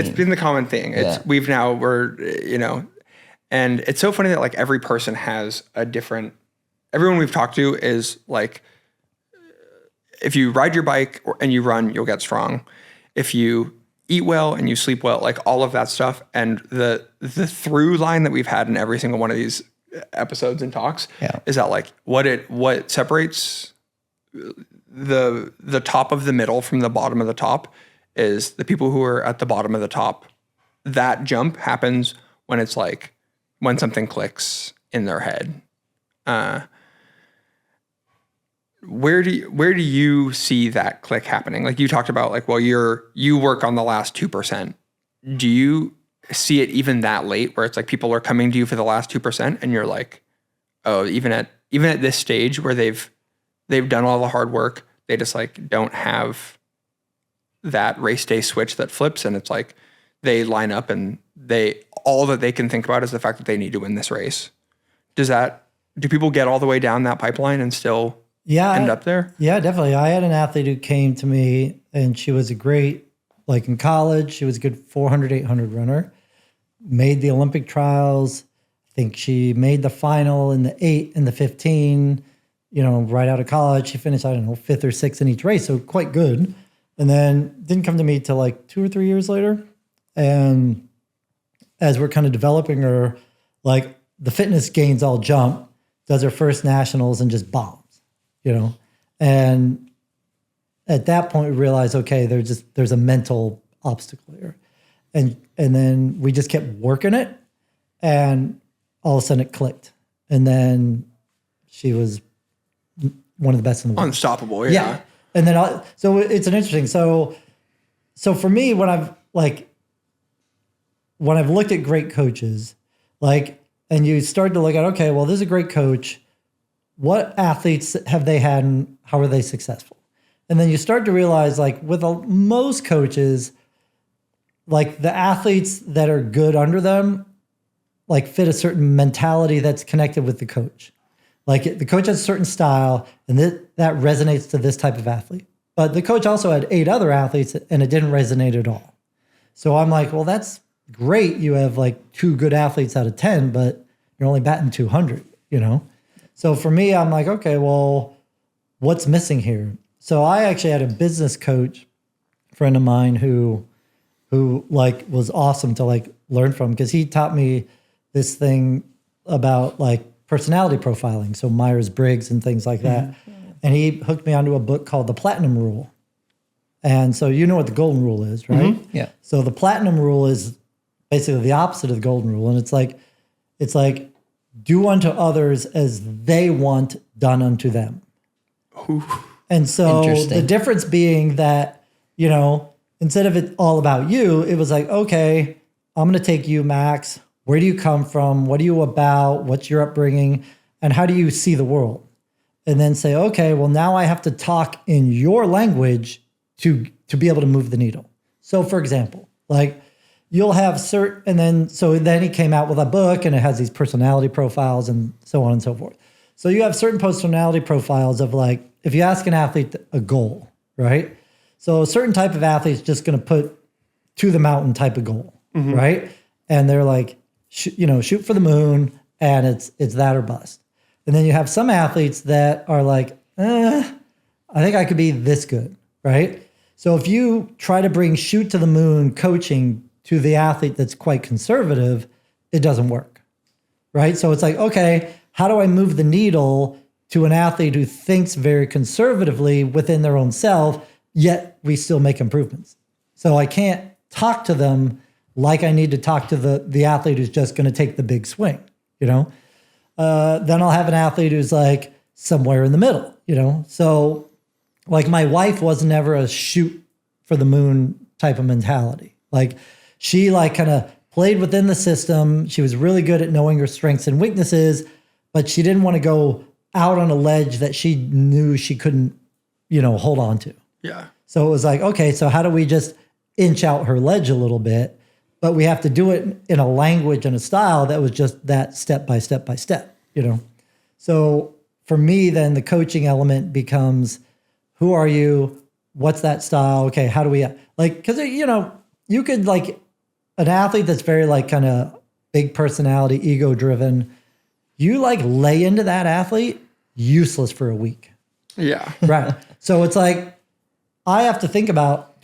And it's so funny that like every person has a different. Everyone we've talked to is like, if you ride your bike and you run, you'll get strong. If you eat well and you sleep well, like all of that stuff. And the through line that we've had in every single one of these episodes and talks is that like what separates the top of the middle from the bottom of the top is the people who are at the bottom of the top. That jump happens when it's like when something clicks in their head. Where do you see that click happening? Like you talked about, like, well, you work on the last 2%. Do you see it even that late, where it's like people are coming to you for the last 2%, and you're like, oh, even at this stage where they've done all the hard work, they just like don't have that race day switch that flips, and it's like they line up and all that they can think about is the fact that they need to win this race. Do people get all the way down that pipeline and still end up there? Yeah, definitely. I had an athlete who came to me, and she was a great, like in college, she was a good 400, 800 runner, made the Olympic trials. I think she made the final in the 8 and the 15, right out of college. She finished, 5th or 6th in each race. So quite good. And then didn't come to me till like 2 or 3 years later. And as we're kind of developing her, like the fitness gains all jump, does her first nationals and just bombs, and at that point we realized, okay, there's a mental obstacle here. And then we just kept working it, and all of a sudden it clicked. And then she was one of the best in the world. Unstoppable, yeah. And then, so it's an interesting, so for me, when when I've looked at great coaches, like, and you start to look at, okay, well, this is a great coach. What athletes have they had and how are they successful? And then you start to realize, like, with most coaches, like the athletes that are good under them, like fit a certain mentality that's connected with the coach. Like the coach has a certain style and that resonates to this type of athlete. But the coach also had 8 other athletes and it didn't resonate at all. So I'm like, well, that's great. You have like 2 good athletes out of 10, but you're only batting 200, you know? So for me, I'm like, okay, well, what's missing here? So I actually had a business coach friend of mine who like was awesome to like learn from, because he taught me this thing about like personality profiling. So Myers-Briggs and things like that. Mm-hmm. And he hooked me onto a book called The Platinum Rule. And so you know what the golden rule is, right? Mm-hmm. Yeah. So the platinum rule is basically the opposite of the golden rule. And it's like do unto others as they want done unto them. Ooh. And so the difference being that, you know, instead of it all about you, it was like, okay, I'm going to take you, Max. Where do you come from? What are you about? What's your upbringing? And how do you see the world? And then say, okay, well, now I have to talk in your language to be able to move the needle. So for example, like you'll have and then he came out with a book and it has these personality profiles and so on and so forth. So you have certain personality profiles of like, if you ask an athlete a goal, right? So a certain type of athlete is just going to put to the mountain type of goal, mm-hmm. right? And they're like, shoot for the moon, and it's that or bust. And then you have some athletes that are like, I think I could be this good, right? So if you try to bring shoot to the moon coaching to the athlete that's quite conservative, it doesn't work, right? So it's like, okay, how do I move the needle to an athlete who thinks very conservatively within their own self, yet we still make improvements? So I can't talk to them like I need to talk to the athlete who's just going to take the big swing, you know? Then I'll have an athlete who's like somewhere in the middle, you know? So like my wife was never a shoot for the moon type of mentality. Like she like kind of played within the system. She was really good at knowing her strengths and weaknesses, but she didn't want to go out on a ledge that she knew she couldn't, hold on to. Yeah. So it was like, okay, so how do we just inch out her ledge a little bit? But we have to do it in a language and a style that was just that step by step by step, So for me, then the coaching element becomes, who are you? What's that style? Okay, how do we, because, you could like an athlete that's very like kind of big personality, ego driven, you like lay into that athlete, useless for a week. Yeah. Right. So it's like, I have to think about,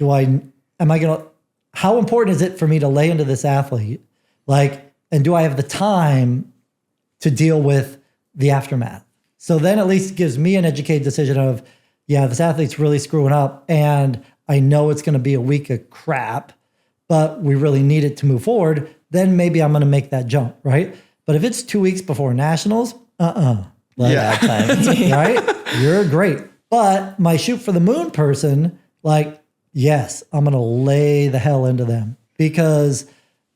how important is it for me to lay into this athlete? And do I have the time to deal with the aftermath? So then at least it gives me an educated decision of, yeah, this athlete's really screwing up and I know it's going to be a week of crap, but we really need it to move forward. Then maybe I'm going to make that jump, right? But if it's 2 weeks before nationals, time, right? You're great. But my shoot for the moon person, yes, I'm going to lay the hell into them because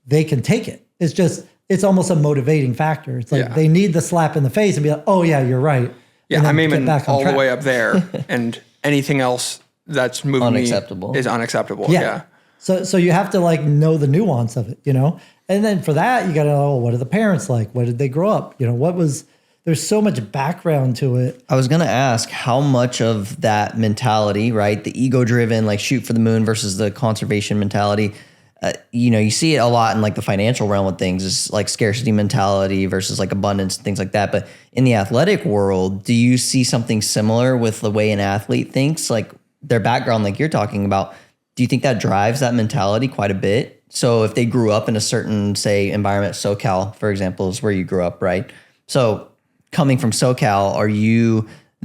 they can take it. It's almost a motivating factor. It's like they need the slap in the face and be like, oh yeah, you're right. Yeah, I'm aiming all the way up there and anything else that's moving me is unacceptable. Yeah. So you have to know the nuance of it, And then for that, you got to know, what are the parents like? What did they grow up? There's so much background to it. I was going to ask how much of that mentality, right? The ego-driven, shoot for the moon versus the conservation mentality. You see it a lot in the financial realm of things. It's scarcity mentality versus abundance and things like that. But in the athletic world, do you see something similar with the way an athlete thinks, their background, you're talking about? Do you think that drives that mentality quite a bit? So if they grew up in a certain, say, environment, SoCal, for example, is where you grew up, right? So coming from SoCal,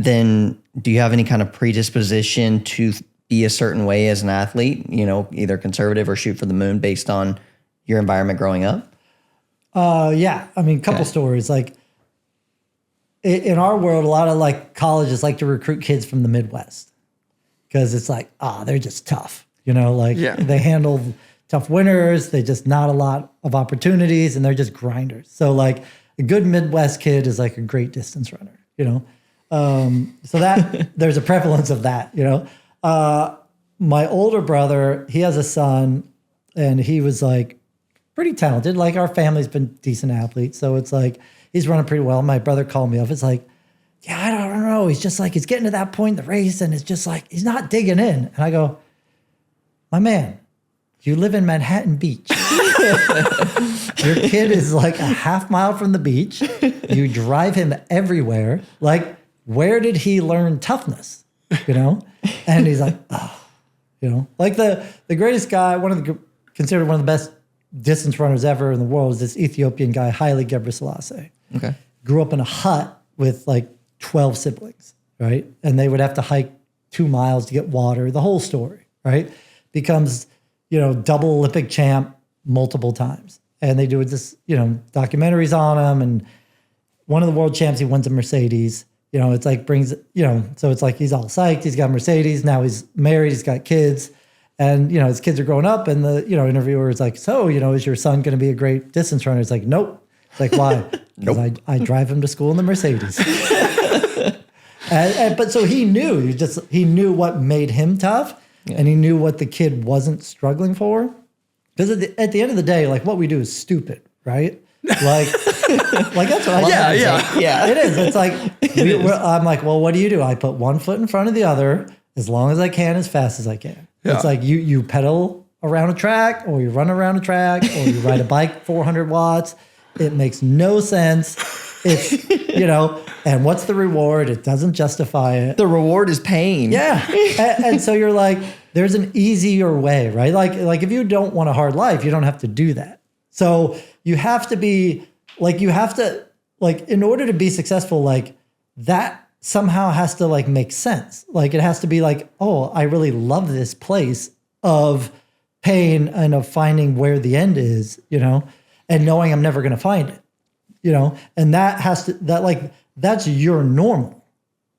do you have any kind of predisposition to be a certain way as an athlete, either conservative or shoot for the moon based on your environment growing up? Yeah. I mean, a couple stories. In our world, a lot of colleges like to recruit kids from the Midwest because it's they're just tough. They handle tough winters. They just not a lot of opportunities, and they're just grinders. So like a good Midwest kid is like a great distance runner, you know? So that there's a prevalence of that, you know? My older brother, he has a son, and he was like pretty talented. Like our family's been decent athletes. So it's like, he's running pretty well. My brother called me up. It's like, yeah, I don't know. He's just like, he's getting to that point in the race, and it's just like, he's not digging in. And I go, my man, you live in Manhattan Beach. Your kid is like a half mile from the beach. You drive him everywhere. Like, where did he learn toughness? You know? And he's like, oh, you know, like the greatest guy, considered one of the best distance runners ever in the world is this Ethiopian guy, Haile Gebrselassie. Okay. Grew up in a hut with like 12 siblings, right? And they would have to hike 2 miles to get water, the whole story, right? Becomes, you know, double Olympic champ multiple times. And they do this, you know, documentaries on him. And one of the world champs, he wins a Mercedes. You know, it's like brings, you know, so it's like he's all psyched. He's got a Mercedes. Now he's married. He's got kids. And, you know, his kids are growing up. And the, you know, interviewer is like, so, you know, is your son going to be a great distance runner? It's like, nope. It's like, why? Nope. I drive him to school in the Mercedes. But so he knew, he knew what made him tough. Yeah. And he knew what the kid wasn't struggling for. Because at the end of the day, like what we do is stupid, right? Like that's what I yeah. It is. It's like, I'm like, well, what do? I put one foot in front of the other as long as I can, as fast as I can. Yeah. It's like you pedal around a track, or you run around a track, or you ride a bike 400 watts. It makes no sense. It's, you know, and what's the reward? It doesn't justify it. The reward is pain. Yeah. and so you're like, there's an easier way, right? Like if you don't want a hard life, you don't have to do that. So you have to be like, in order to be successful, like that somehow has to like make sense. Like it has to be like, oh, I really love this place of pain and of finding where the end is, you know, and knowing I'm never going to find it, you know, and that's your normal,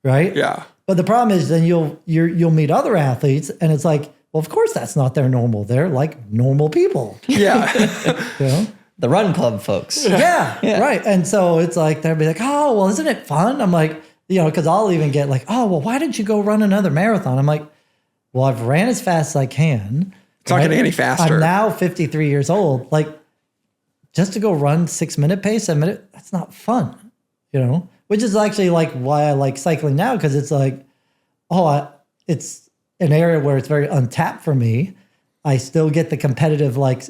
right? Yeah. But the problem is then you'll meet other athletes, and it's like, well, of course that's not their normal. They're like normal people. Yeah. You know? The run club folks. Yeah, right. And so it's like, they'll be like, oh, well, isn't it fun? I'm like, you know, because I'll even get like, oh, well, why didn't you go run another marathon? I'm like, well, I've ran as fast as I can. It's not getting any faster. I'm now 53 years old. Like, just to go run 6 minute pace, that's not fun, you know? Which is actually like why I like cycling now, because it's like, it's an area where it's very untapped for me. I still get the competitive like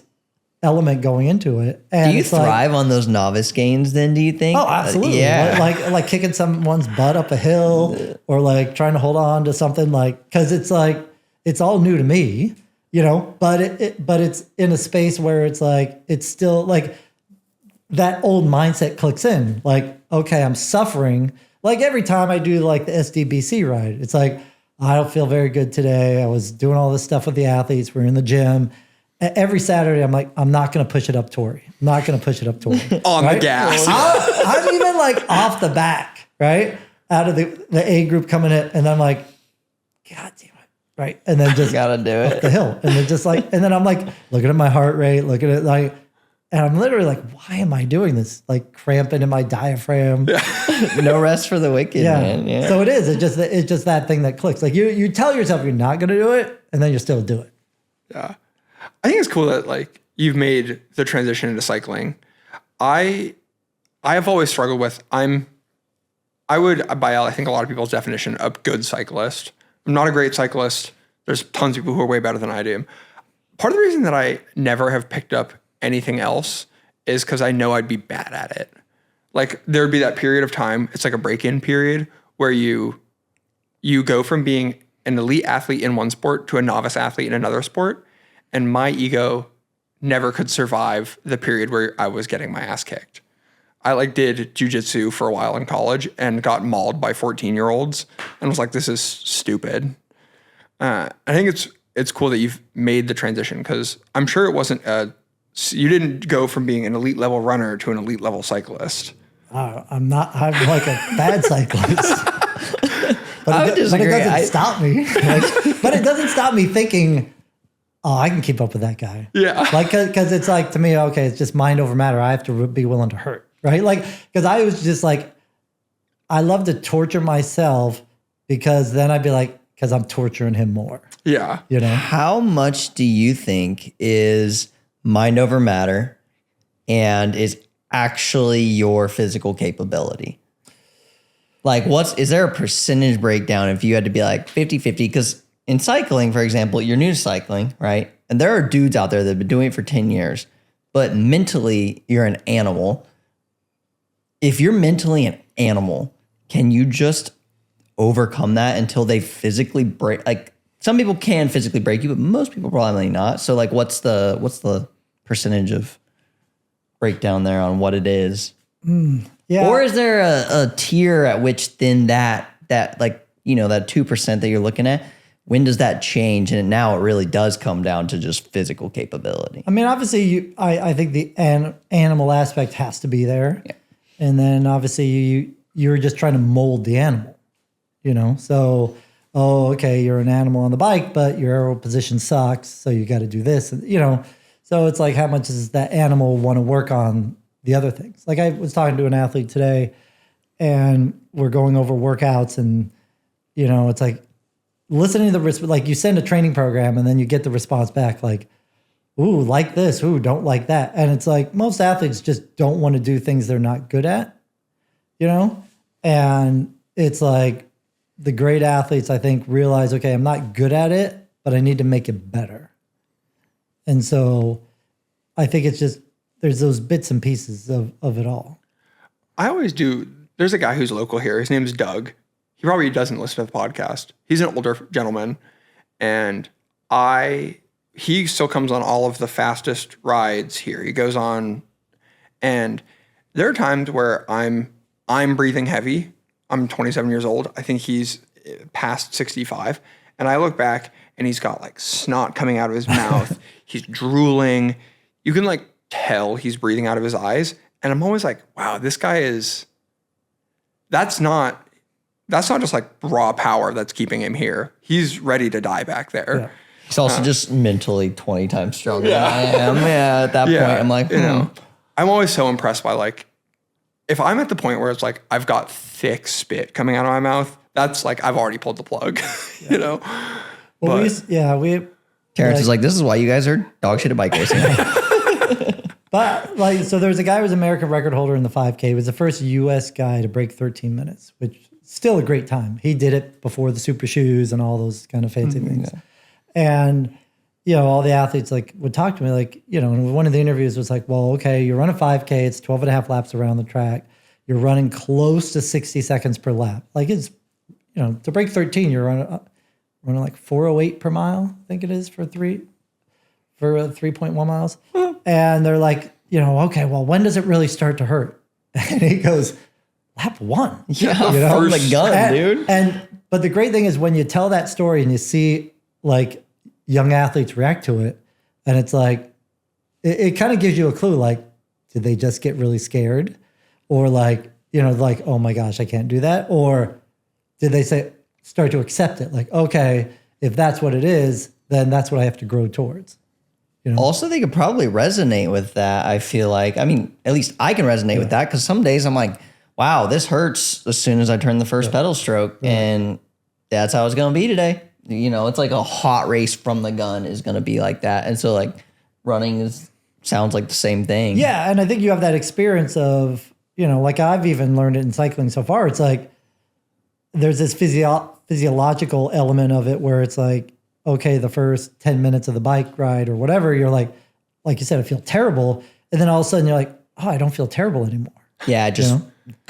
element going into it. And do you thrive on those novice gains then, do you think? Oh, absolutely. Yeah. Like kicking someone's butt up a hill, or like trying to hold on to something, like, because it's like, it's all new to me, you know, but it's in a space where it's like, it's still like that old mindset clicks in. Like, okay, I'm suffering. Like every time I do like the SDBC ride, it's like, I don't feel very good today. I was doing all this stuff with the athletes. We're in the gym. Every Saturday, I'm like, I'm not going to push it up, Tori. I'm not going to push it up, Tori. On right? the gas. I'm even like off the back, right? Out of the A group coming in. And I'm like, God damn it. Right. And then just gotta do up it. the hill. And then just like, and then I'm like, looking at my heart rate, looking at like, and I'm literally like, why am I doing this? Like cramping in my diaphragm. No rest for the wicked, man. Yeah. So it is. It's just that thing that clicks. Like you tell yourself you're not going to do it, and then you still do it. Yeah. I think it's cool that like you've made the transition into cycling. I have always struggled with, I would, by I think a lot of people's definition, a good cyclist. I'm not a great cyclist. There's tons of people who are way better than I do. Part of the reason that I never have picked up anything else is because I know I'd be bad at it. Like there'd be that period of time, it's like a break-in period where you go from being an elite athlete in one sport to a novice athlete in another sport. And my ego never could survive the period where I was getting my ass kicked. I like did jujitsu for a while in college and got mauled by 14-year-olds and was like, this is stupid. I think it's cool that you've made the transition, because I'm sure it wasn't you didn't go from being an elite level runner to an elite level cyclist. I'm like a bad cyclist. I would disagree. But it doesn't stop me. But it doesn't stop me thinking oh, I can keep up with that guy. Yeah. Like, because it's like, to me, okay, it's just mind over matter. I have to be willing to hurt, right? Like, because I was just like, I love to torture myself because then I'd be like, because I'm torturing him more. Yeah. You know? How much do you think is mind over matter and is actually your physical capability? Like, is there a percentage breakdown if you had to be like 50-50? Because in cycling, for example, you're new to cycling, right? And there are dudes out there that have been doing it for 10 years, but mentally you're an animal. If you're mentally an animal, can you just overcome that until they physically break? Like, some people can physically break you, but most people probably not. So like, what's the percentage of breakdown there on what it is? Yeah. Or is there a tier at which then that like, you know, that 2% that you're looking at, when does that change? And now it really does come down to just physical capability. I mean, obviously, I think the animal aspect has to be there. Yeah. And then obviously you're just trying to mold the animal, you know? So, oh, okay, you're an animal on the bike, but your aero position sucks, so you got to do this, you know? So it's like, how much does that animal want to work on the other things? Like, I was talking to an athlete today, and we're going over workouts, and, you know, it's like, listening to like you send a training program and then you get the response back like, ooh, like this, ooh, don't like that. And it's like, most athletes just don't want to do things they're not good at, you know? And it's like, the great athletes, I think, realize, okay, I'm not good at it, but I need to make it better. And so I think it's just, there's those bits and pieces of it all. I always do. There's a guy who's local here. His name's Doug. He probably doesn't listen to the podcast. He's an older gentleman, and he still comes on all of the fastest rides here. He goes on, and there are times where I'm breathing heavy. I'm 27 years old. I think he's past 65, and I look back, and he's got like snot coming out of his mouth. He's drooling. You can like tell he's breathing out of his eyes, and I'm always like, wow, this guy is. That's not just like raw power that's keeping him here. He's ready to die back there. Yeah. He's also just mentally 20 times stronger than I am. Yeah, at that point, I'm like, you know, I'm always so impressed by like, if I'm at the point where it's like, I've got thick spit coming out of my mouth, that's like, I've already pulled the plug, you know? Well, Terrence like, is like, this is why you guys are dog shit at bike racing. But like, so there's a guy who was American record holder in the 5K. He was the first U.S. guy to break 13 minutes, which is still a great time. He did it before the super shoes and all those kind of fancy things. Yeah. And, you know, all the athletes like would talk to me like, you know, and one of the interviews was like, well, okay, you run a 5K, it's 12 and a half laps around the track. You're running close to 60 seconds per lap. Like it's, you know, to break 13, you're running like 408 per mile, I think it is for 3.1 miles. And they're like, you know, okay, well, when does it really start to hurt? And he goes, lap 1. Yeah, you know? from the gun, dude. But the great thing is when you tell that story and you see like young athletes react to it, and it's like, it kind of gives you a clue, like, did they just get really scared? Or like, you know, like, oh my gosh, I can't do that. Or did they start to accept it? Like, okay, if that's what it is, then that's what I have to grow towards. You know? Also, they could probably resonate with that. I feel like, I mean, at least I can resonate with that because some days I'm like, wow, this hurts as soon as I turn the first pedal stroke. And that's how it's going to be today. You know, it's like a hot race from the gun is going to be like that. And so like running sounds like the same thing. Yeah. And I think you have that experience of, you know, like I've even learned it in cycling so far. It's like, there's this physiological element of it where it's like, okay, the first 10 minutes of the bike ride or whatever, you're like you said, I feel terrible. And then all of a sudden you're like, oh, I don't feel terrible anymore. Yeah, it just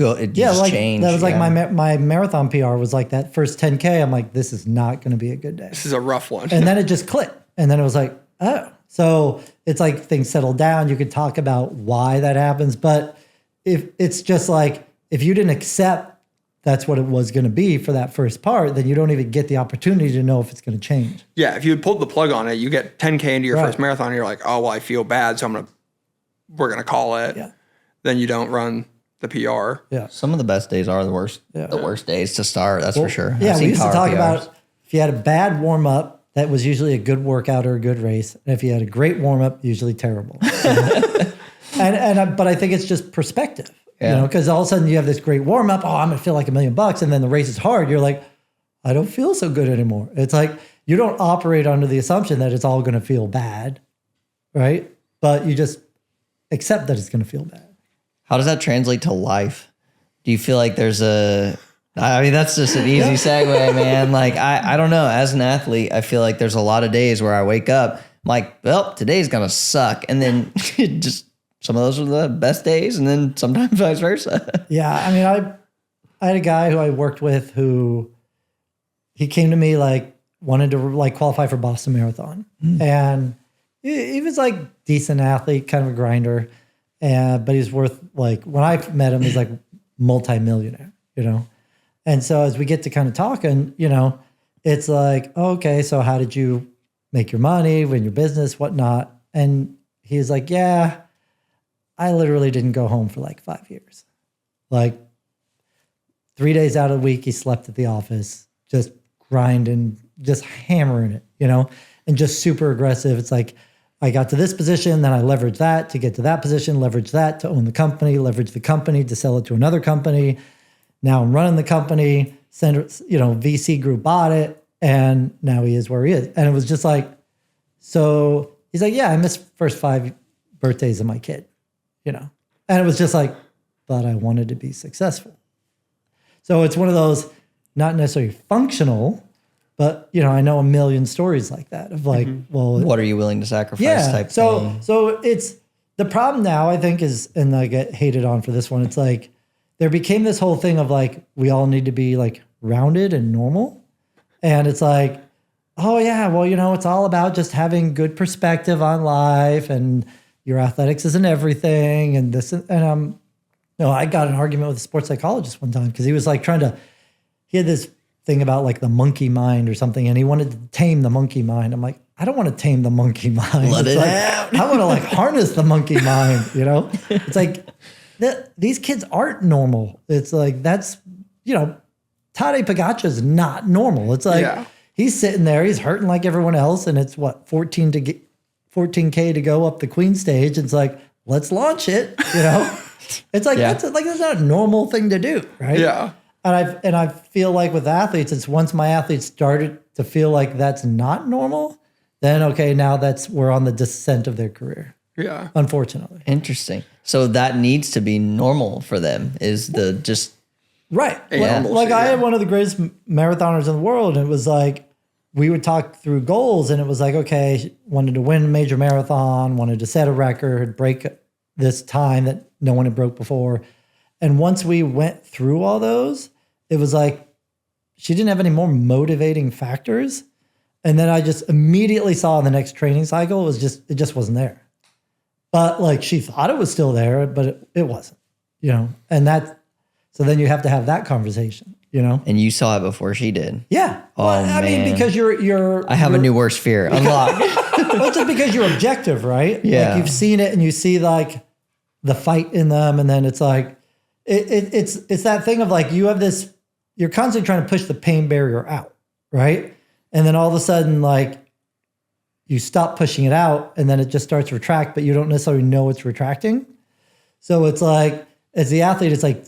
like changed. That was like my marathon PR was like that first 10K. I'm like, this is not going to be a good day. This is a rough one. And then it just clicked. And then it was like, oh. So it's like things settle down. You could talk about why that happens. But if it's just like, if you didn't accept that's what it was going to be for that first part, then you don't even get the opportunity to know if it's going to change. Yeah, if you had pulled the plug on it, you get 10K into your first marathon, and you're like, oh, well, I feel bad, so we're going to call it. Yeah. Then you don't run the PR. Yeah. Some of the best days are the worst days to start, that's for sure. Yeah, I've we seen used to power talk PRs. about if you had a bad warm-up that was usually a good workout or a good race. And if you had a great warm up, usually terrible. But I think it's just perspective, because all of a sudden you have this great warm up. Oh, I'm going to feel like $1 million. And then the race is hard. You're like, I don't feel so good anymore. It's like, you don't operate under the assumption that it's all going to feel bad, right? But you just accept that it's going to feel bad. How does that translate to life? Do you feel like there's that's just an easy segue, man. Like, I don't know. As an athlete, I feel like there's a lot of days where I wake up, I'm like, well, today's going to suck. And then just some of those are the best days. And then sometimes vice versa. Yeah. I mean, I had a guy who I worked with who he came to me like wanted to like qualify for Boston Marathon. And he was like decent athlete, kind of a grinder. But he's worth like, when I met him, he's like multi-millionaire, And so as we get to kind of talking, it's like, okay, so how did you make your money, win your business, whatnot? And he's like, yeah, I literally didn't go home for like 5 years. Like 3 days out of the week, he slept at the office, just grinding, just hammering it, and just super aggressive. It's like, I got to this position, then I leveraged that to get to that position, leverage that to own the company, leverage the company to sell it to another company. Now I'm running the company, VC group bought it, and now he is where he is. And it was just like, so he's like, yeah, I missed first 5 birthdays of my kid, And it was just like, but I wanted to be successful. So it's one of those, not necessarily functional, but I know a million stories like that of like, well, what are you willing to sacrifice type thing? So it's the problem now, I think, is, and I get hated on for this one. It's like there became this whole thing of like, we all need to be like rounded and normal. And it's like, oh yeah, well, it's all about just having good perspective on life and your athletics isn't everything. And this, and I got an argument with a sports psychologist one time because he was like he had this thing about like the monkey mind or something, and he wanted to tame the monkey mind. I'm like, I don't want to tame the monkey mind. Let it like, out. I want to like harness the monkey mind, It's like these kids aren't normal. It's like, that's, Tadej Pogacar is not normal. It's like, he's sitting there, he's hurting like everyone else, and it's what, 14K to go up the Queen stage. It's like, let's launch it, It's like, that's not a normal thing to do, right? Yeah. And I feel like with athletes, it's once my athletes started to feel like that's not normal, then okay, now we're on the descent of their career. Yeah. Unfortunately. Interesting. So that needs to be normal for them, is the just right. Yeah. Like I had one of the greatest marathoners in the world, and it was like we would talk through goals, and it was like, okay, wanted to win a major marathon, wanted to set a record, break this time that no one had broke before. And once we went through all those, it was like she didn't have any more motivating factors. And then I just immediately saw in the next training cycle, it just wasn't there. But like she thought it was still there, but it wasn't, And so then you have to have that conversation, And you saw it before she did. Yeah. Oh, I mean, because I have a new worst fear. Unlock. Well, just because you're objective, right? Yeah. Like you've seen it and you see like the fight in them, and then it's like, it's that thing of like, you have this, you're constantly trying to push the pain barrier out, right? And then all of a sudden, like, you stop pushing it out and then it just starts to retract, but you don't necessarily know it's retracting. So it's like, as the athlete, it's like,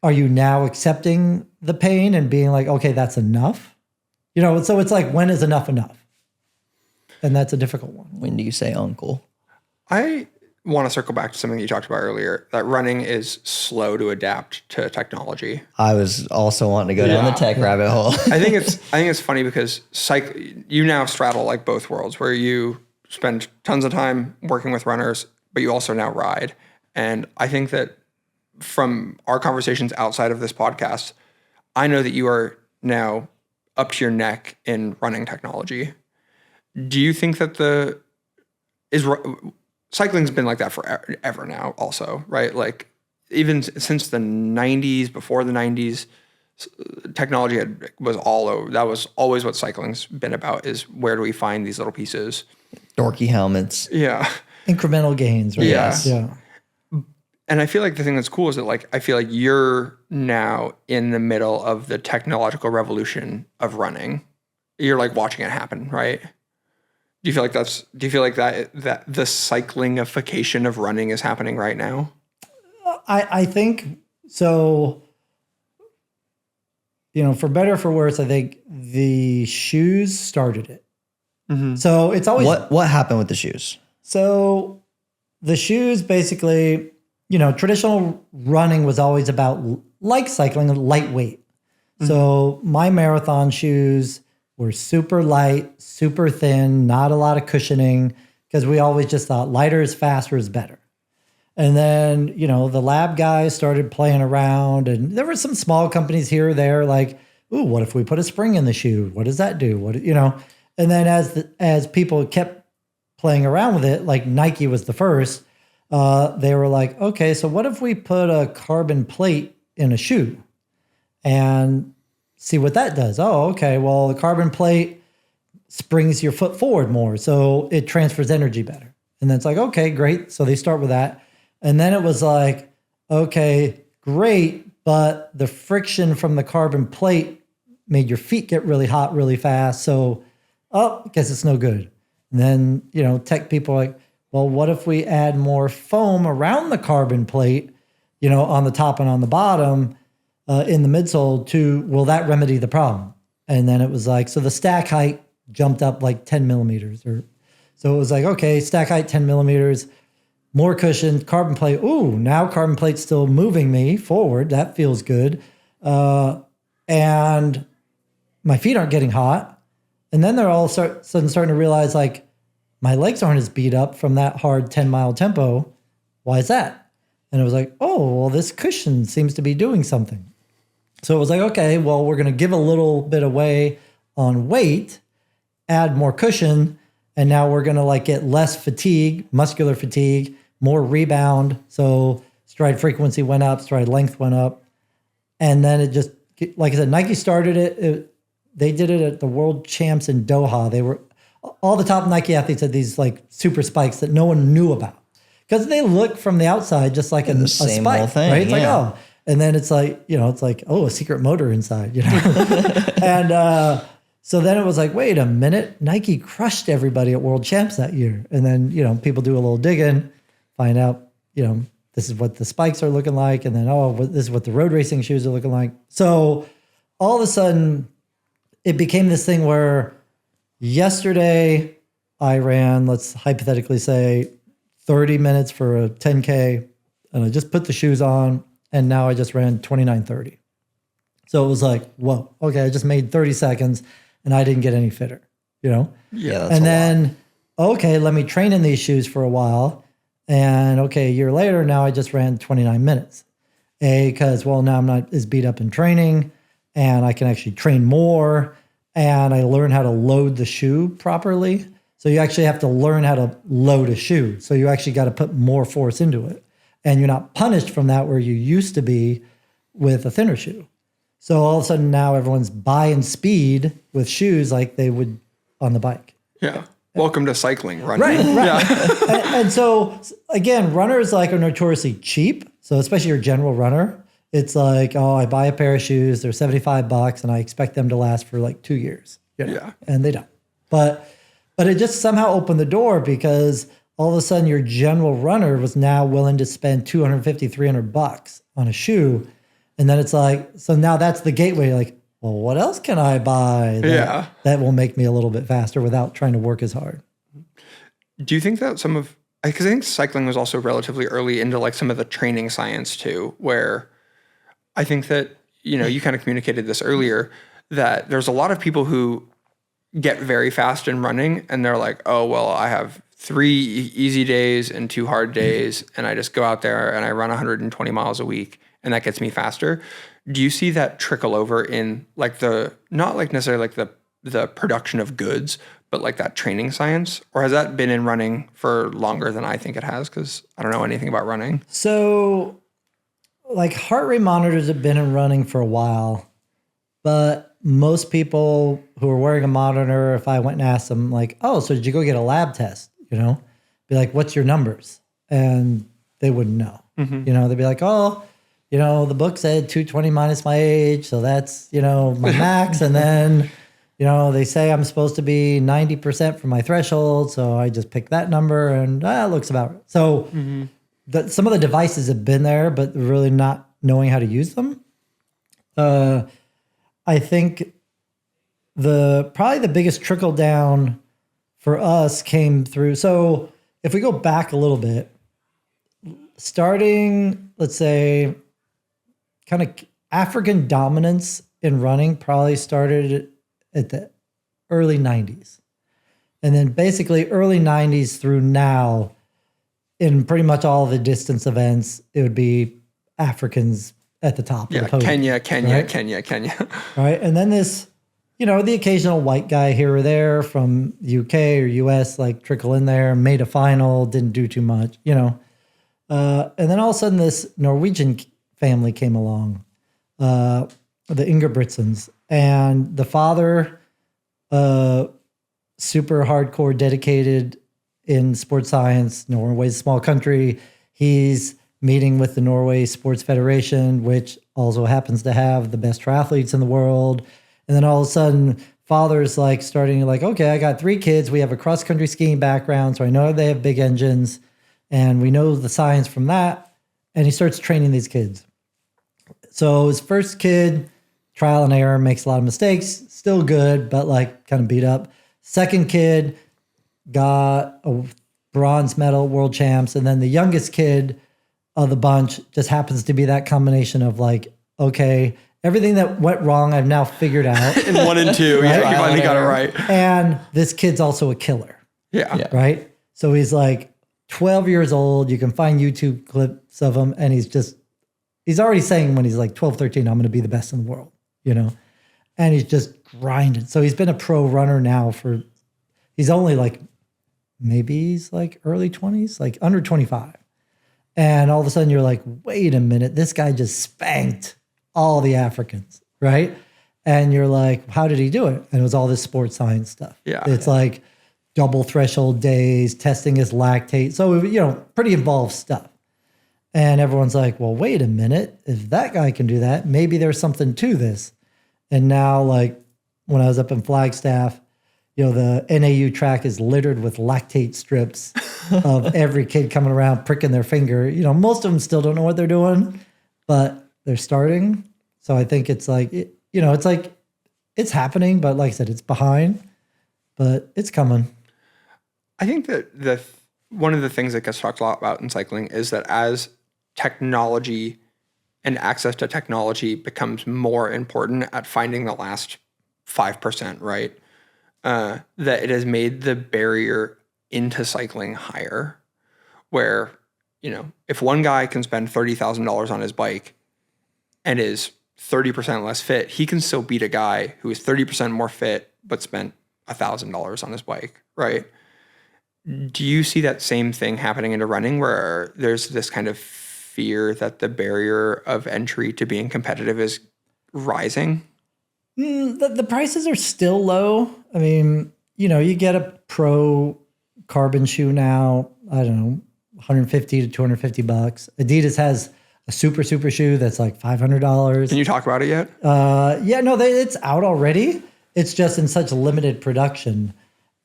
are you now accepting the pain and being like, okay, that's enough? So it's like, when is enough enough? And that's a difficult one. When do you say uncle? I want to circle back to something you talked about earlier, that running is slow to adapt to technology. I was also wanting to go down the tech rabbit hole. I think it's funny because you now straddle like both worlds, where you spend tons of time working with runners, but you also now ride. And I think that from our conversations outside of this podcast, I know that you are now up to your neck in running technology. Do you think that cycling's been like that forever now also, right? Like even since the 90s, before the 90s, technology was all over. That was always what cycling's been about, is where do we find these little pieces? Dorky helmets. Yeah. Incremental gains, right? Yeah. And I feel like the thing that's cool is that like, I feel like you're now in the middle of the technological revolution of running. you're like watching it happen, right? Do you feel like that the cyclingification of running is happening right now? I think so. For better or for worse, I think the shoes started it. So it's always What happened with the shoes? So the shoes basically, traditional running was always about, like cycling, lightweight. So my marathon shoes were super light, super thin, not a lot of cushioning, because we always just thought lighter is faster is better. And then, the lab guys started playing around, and there were some small companies here or there like, ooh, what if we put a spring in the shoe? What does that do? And then as people kept playing around with it, like Nike was the first, they were like, okay, so what if we put a carbon plate in a shoe and see what that does? Oh, okay, well, the carbon plate springs your foot forward more, so it transfers energy better. And then it's like, okay, great. So they start with that. And then it was like, okay, great, but the friction from the carbon plate made your feet get really hot really fast. So, I guess it's no good. And then, tech people are like, well, what if we add more foam around the carbon plate, on the top and on the bottom in the midsole will that remedy the problem? And then it was like, so the stack height jumped up like 10 millimeters. So it was like, okay, stack height 10 millimeters, more cushion, carbon plate. Ooh, now carbon plate's still moving me forward. That feels good. And my feet aren't getting hot. And then they're all sudden starting to realize, like, my legs aren't as beat up from that hard 10-mile tempo. Why is that? And it was like, oh, well, this cushion seems to be doing something. So it was like, okay, well, we're going to give a little bit away on weight, add more cushion, and now we're going to get less fatigue, muscular fatigue, more rebound. So stride frequency went up, stride length went up. And then it just, like I said, Nike started it. They did it at the World Champs in Doha. All the top Nike athletes had these super spikes that no one knew about, because they look from the outside just like a same spike, old thing, right? It's yeah. like, oh, and then it's like, oh, a secret motor inside, And so then it was like, wait a minute, Nike crushed everybody at World Champs that year. And then, people do a little digging, find out, this is what the spikes are looking like. And then, this is what the road racing shoes are looking like. So all of a sudden it became this thing where yesterday I ran, let's hypothetically say 30 minutes for a 10K, and I just put the shoes on, and now I just ran 29:30. So it was like, whoa, okay, I just made 30 seconds and I didn't get any fitter, Yeah, that's And a then, okay, let me train in these shoes for a while. And okay, a year later, now I just ran 29 minutes. Because, well, now I'm not as beat up in training, and I can actually train more, and I learn how to load the shoe properly. So you actually have to learn how to load a shoe. So you actually got to put more force into it. And you're not punished from that where you used to be with a thinner shoe. So all of a sudden now everyone's buying speed with shoes like they would on the bike. Yeah. Welcome to cycling, running. Right. Yeah. and so again, runners are notoriously cheap. So especially your general runner, it's like, oh, I buy a pair of shoes, they're $75 and I expect them to last for 2 years. Yeah. And they don't. But it just somehow opened the door, because all of a sudden your general runner was now willing to spend $250, $300 on a shoe. And then it's like, so now that's the gateway. Like, well, what else can I buy that will make me a little bit faster without trying to work as hard? Do you think that because I think cycling was also relatively early into some of the training science too, where I think that, you kind of communicated this earlier, that there's a lot of people who get very fast in running and they're like, oh, well, I have 3 easy days and 2 hard days, and I just go out there and I run 120 miles a week, and that gets me faster. Do you see that trickle over in not necessarily the production of goods, but that training science? Or has that been in running for longer than I think it has? Because I don't know anything about running. So heart rate monitors have been in running for a while, but most people who are wearing a monitor, if I went and asked them oh, so did you go get a lab test? Be like, what's your numbers? And they wouldn't know. Mm-hmm. They'd be like, oh, the book said 220 minus my age. So that's, my max. And then, They say I'm supposed to be 90% for my threshold. So I just pick that number and it looks about right. So some of the devices have been there, but really not knowing how to use them. I think probably the biggest trickle down for us came through. So if we go back a little bit, starting, let's say, kind of African dominance in running probably started at the early 90s. And then basically early 90s through now, in pretty much all of the distance events, it would be Africans at the top of the podium. Kenya. Right. And then this, the occasional white guy here or there from UK or US, like trickle in there, made a final, didn't do too much, and then all of a sudden this Norwegian family came along, the Ingebrigtsens, and the father, super hardcore dedicated in sports science. Norway's a small country. He's meeting with the Norway Sports Federation, which also happens to have the best triathletes in the world. And then all of a sudden, father's like starting like, okay, I got 3 kids. We have a cross-country skiing background, so I know they have big engines, and we know the science from that. And he starts training these kids. So his first kid, trial and error, makes a lot of mistakes, still good, but like kind of beat up. Second kid got a bronze medal, world champs. And then the youngest kid of the bunch just happens to be that combination of like, okay, everything that went wrong, I've now figured out. In 1 and 2, right? You finally got it right. And this kid's also a killer. Yeah. Right? So he's like 12 years old. You can find YouTube clips of him. And he's already saying when he's like 12, 13, I'm going to be the best in the world, And he's just grinding. So he's been a pro runner now he's only like, maybe he's like early 20s, like under 25. And all of a sudden you're like, wait a minute, this guy just spanked all the Africans, right? And you're like, how did he do it? And it was all this sports science stuff. Yeah. It's like double threshold days, testing his lactate. So, pretty involved stuff. And everyone's like, well, wait a minute. If that guy can do that, maybe there's something to this. And now, like, when I was up in Flagstaff, the NAU track is littered with lactate strips of every kid coming around, pricking their finger. Most of them still don't know what they're doing, but they're starting. So I think it's like, it's like, it's happening, but like I said, it's behind, but it's coming. I think that one of the things that gets talked a lot about in cycling is that as technology and access to technology becomes more important at finding the last 5%, right? That it has made the barrier into cycling higher, where, if one guy can spend $30,000 on his bike and is 30% less fit, he can still beat a guy who is 30% more fit but spent $1,000 on his bike, right? Do you see that same thing happening into running, where there's this kind of fear that the barrier of entry to being competitive is rising? The prices are still low. I mean, you get a pro carbon shoe now, I don't know, $150 to $250. Adidas has a super shoe that's like $500. Can you talk about it yet? It's out already. It's just in such limited production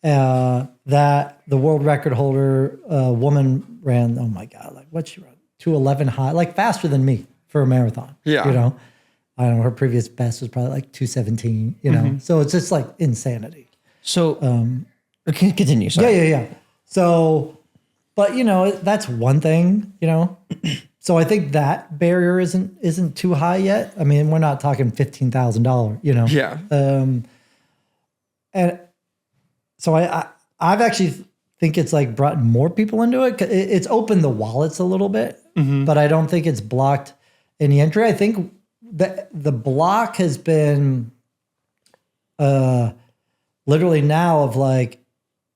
that the world record holder woman ran, oh my God, like what'd she run? 2:11 high, like faster than me for a marathon. Yeah. I don't know, her previous best was probably like 2:17, So it's just like insanity. So continue. Sorry. Yeah. So, but that's one thing, So I think that barrier isn't too high yet. I mean, we're not talking $15,000, Yeah. And so I've actually think it's like brought more people into it. It's opened the wallets a little bit, but I don't think it's blocked any entry. I think the block has been literally now of like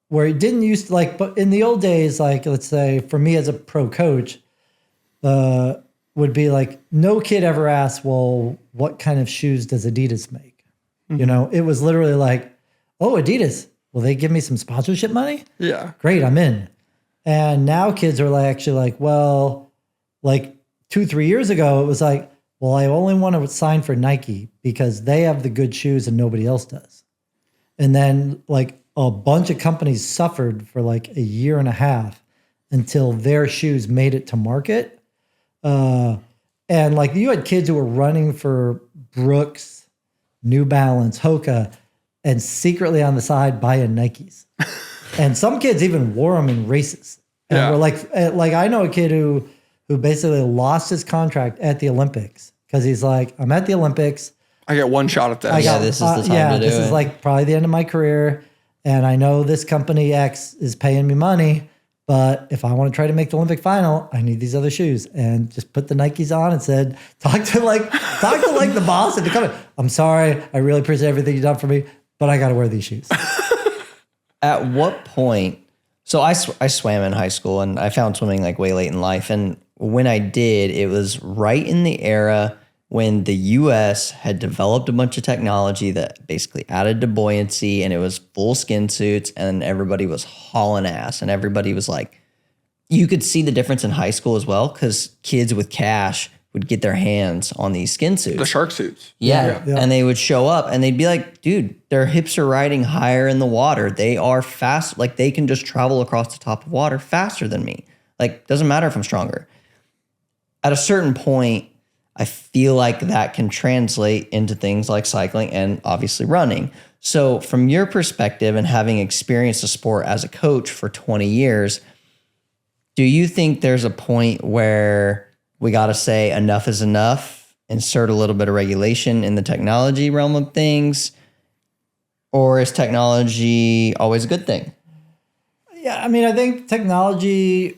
where it didn't used to like, but in the old days, like let's say for me as a pro coach, would be like no kid ever asked, well, what kind of shoes does Adidas make? It was literally like, oh, Adidas, will they give me some sponsorship money? Yeah. Great, I'm in. And now kids are like actually like, well, like 2-3 years ago, it was like, well, I only want to sign for Nike because they have the good shoes and nobody else does. And then like a bunch of companies suffered for like a year and a half until their shoes made it to market. And like you had kids who were running for Brooks, New Balance, Hoka, and secretly on the side buying Nikes. And some kids even wore them in races. And were like I know a kid who basically lost his contract at the Olympics because he's like, I'm at the Olympics. I get one shot at this. This is the time to do it. This is like probably the end of my career. And I know this company X is paying me money, but if I want to try to make the Olympic final, I need these other shoes. And just put the Nikes on and said, talk to the boss at the company. I'm sorry. I really appreciate everything you've done for me, but I got to wear these shoes. At what point? So I swam in high school, and I found swimming like way late in life. And when I did, it was right in the era when the US had developed a bunch of technology that basically added to buoyancy, and it was full skin suits, and everybody was hauling ass, and everybody was like, you could see the difference in high school as well, because kids with cash would get their hands on these skin suits. The shark suits. Yeah. And they would show up and they'd be like, dude, their hips are riding higher in the water. They are fast. Like they can just travel across the top of water faster than me. Like, doesn't matter if I'm stronger. At a certain point, I feel like that can translate into things like cycling and obviously running. So from your perspective and having experienced the sport as a coach for 20 years, do you think there's a point where we got to say enough is enough, insert a little bit of regulation in the technology realm of things? Or is technology always a good thing? Yeah, I mean, I think technology,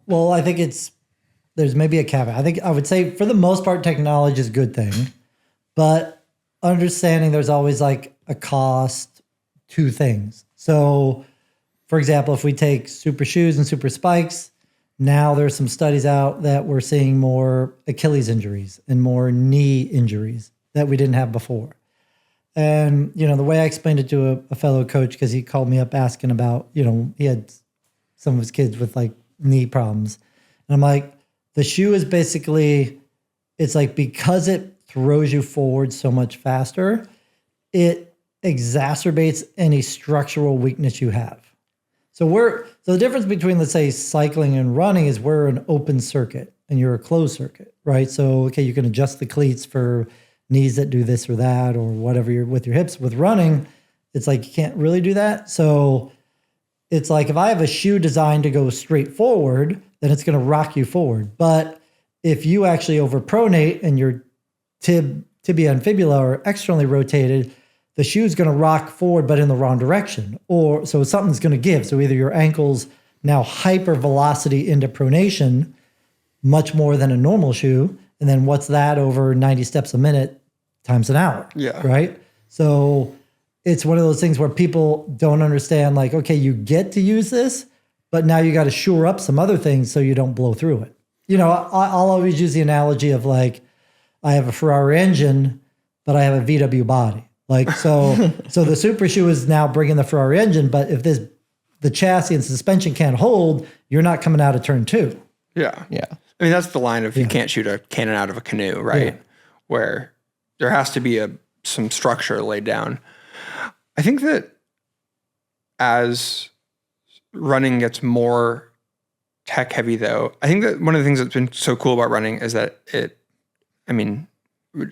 well, I think there's maybe a caveat. I would say for the most part, technology is a good thing, but understanding there's always like a cost to things. So for example, if we take super shoes and super spikes, now there's some studies out that we're seeing more Achilles injuries and more knee injuries that we didn't have before. And, the way I explained it to a fellow coach, because he called me up asking about, he had some of his kids with like knee problems. And I'm like, the shoe is basically, it's like because it throws you forward so much faster, it exacerbates any structural weakness you have. So the difference between, let's say, cycling and running is we're an open circuit and you're a closed circuit, right? So, okay, you can adjust the cleats for knees that do this or that or whatever you're with your hips. With running, it's like you can't really do that. So it's like if I have a shoe designed to go straight forward, then it's going to rock you forward. But if you actually overpronate and your tibia and fibula are externally rotated, the shoe is going to rock forward, but in the wrong direction. So something's going to give. So either your ankle's now hyper velocity into pronation, much more than a normal shoe. And then what's that over 90 steps a minute times an hour? Yeah. Right. So it's one of those things where people don't understand, like, okay, you get to use this, but now you got to shore up some other things so you don't blow through it. I'll always use the analogy of like, I have a Ferrari engine, but I have a VW body. Like, so the super shoe is now bringing the Ferrari engine, but if the chassis and suspension can't hold, you're not coming out of turn 2. Yeah. Yeah. I mean, that's the line of you can't shoot a cannon out of a canoe, right? Yeah. Where there has to be some structure laid down. I think that as running gets more tech heavy though, I think that one of the things that's been so cool about running is that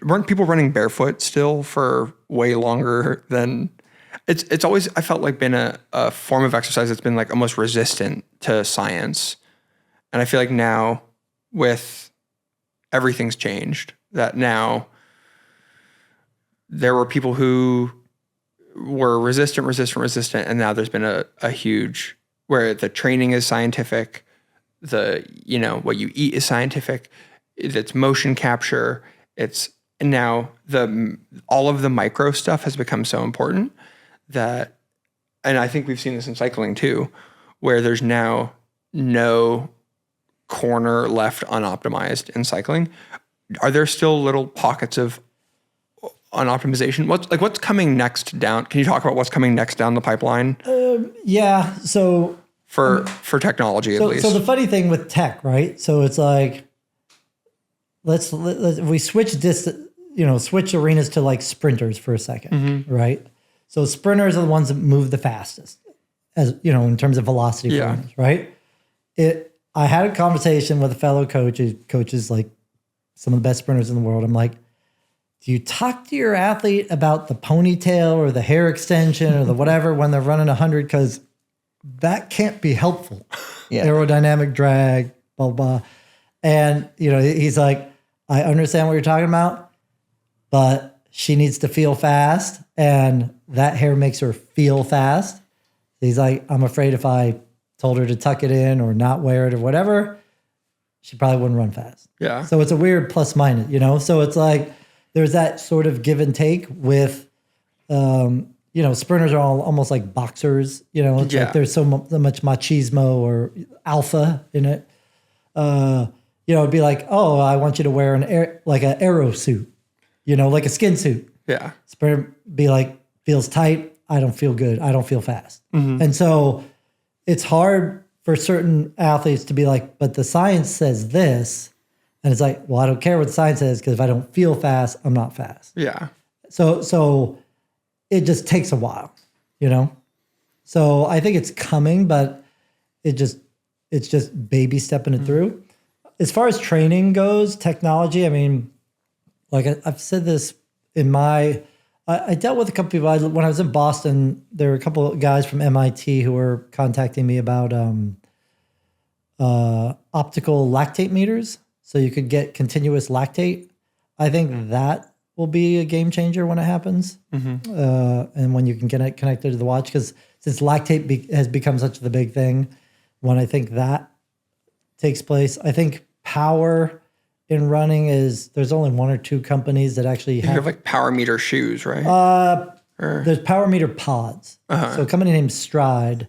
weren't people running barefoot still for way longer than it's always, I felt like, been a form of exercise that's been like almost resistant to science. And I feel like now with everything's changed, that now there were people who were resistant. And now there's been a huge, where the training is scientific, what you eat is scientific, it's motion capture, and now all of the micro stuff has become so important that, and I think we've seen this in cycling too, where there's now no corner left unoptimized in cycling. Are there still little pockets of unoptimization? What's coming next down? Can you talk about what's coming next down the pipeline? Yeah. So for technology, at least. So the funny thing with tech, right? So it's like, let's we switch switch arenas to like sprinters for a second, right? So sprinters are the ones that move the fastest, as you know, in terms of velocity, for runners, right? I had a conversation with a fellow coach who coaches like some of the best sprinters in the world. I'm like, do you talk to your athlete about the ponytail or the hair extension or the whatever when they're running 100? Because that can't be helpful. Yeah. Aerodynamic drag, blah, blah. And, you know, he's like, I understand what you're talking about, but she needs to feel fast. And that hair makes her feel fast. He's like, I'm afraid if I told her to tuck it in or not wear it or whatever, she probably wouldn't run fast. Yeah. So it's a weird plus minus, you know? So it's like, there's that sort of give and take with, you know, sprinters are all almost like boxers, you know, it's like there's so much machismo or alpha in it. You know, it'd be like, oh, I want you to wear an aero suit, you know, like a skin suit. Yeah. Sprinter be like, feels tight. I don't feel good. I don't feel fast. And so it's hard for certain athletes to be like, but the science says this. And it's like, well, I don't care what the science says because if I don't feel fast, I'm not fast. Yeah. So it just takes a while, you know? So I think it's coming, but it's just baby stepping it through. As far as training goes, technology, I mean, like I've said this in I dealt with a couple people. When I was in Boston, there were a couple of guys from MIT who were contacting me about optical lactate meters. So you could get continuous lactate. I think that will be a game changer when it happens. And when you can get it connected to the watch, because since lactate has become such the big thing, when I think that takes place, I think power in running there's only one or two companies that actually have like power meter shoes, right? There's power meter pods. So a company named Stride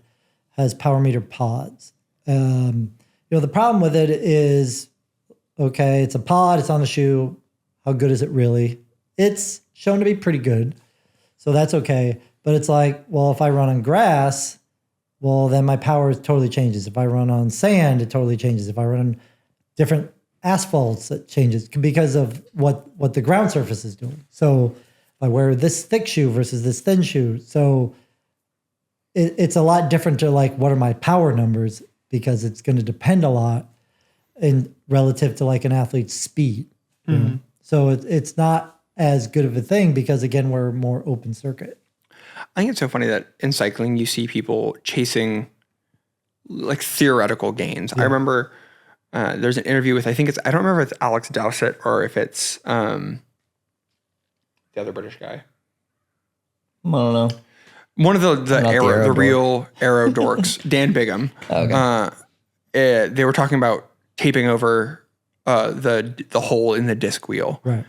has power meter pods. You know, the problem with it is, okay, it's a pod, it's on the shoe. How good is it really? It's shown to be pretty good. So that's okay. But it's like, well, if I run on grass, well, then my power totally changes. If I run on sand, it totally changes. If I run on different asphalts, it changes because of what the ground surface is doing. So if I wear this thick shoe versus this thin shoe. So it's a lot different to like, what are my power numbers? Because it's going to depend a lot in relative to like an athlete's speed. You know? So it's not as good of a thing because again, we're more open circuit. I think it's so funny that in cycling, you see people chasing like theoretical gains. I remember there's an interview with, I don't remember if it's Alex Dowsett or if it's the other British guy. I don't know. One of the real aero dorks, Dan Bigham. Okay. They were talking about taping over the hole in the disc wheel. Right.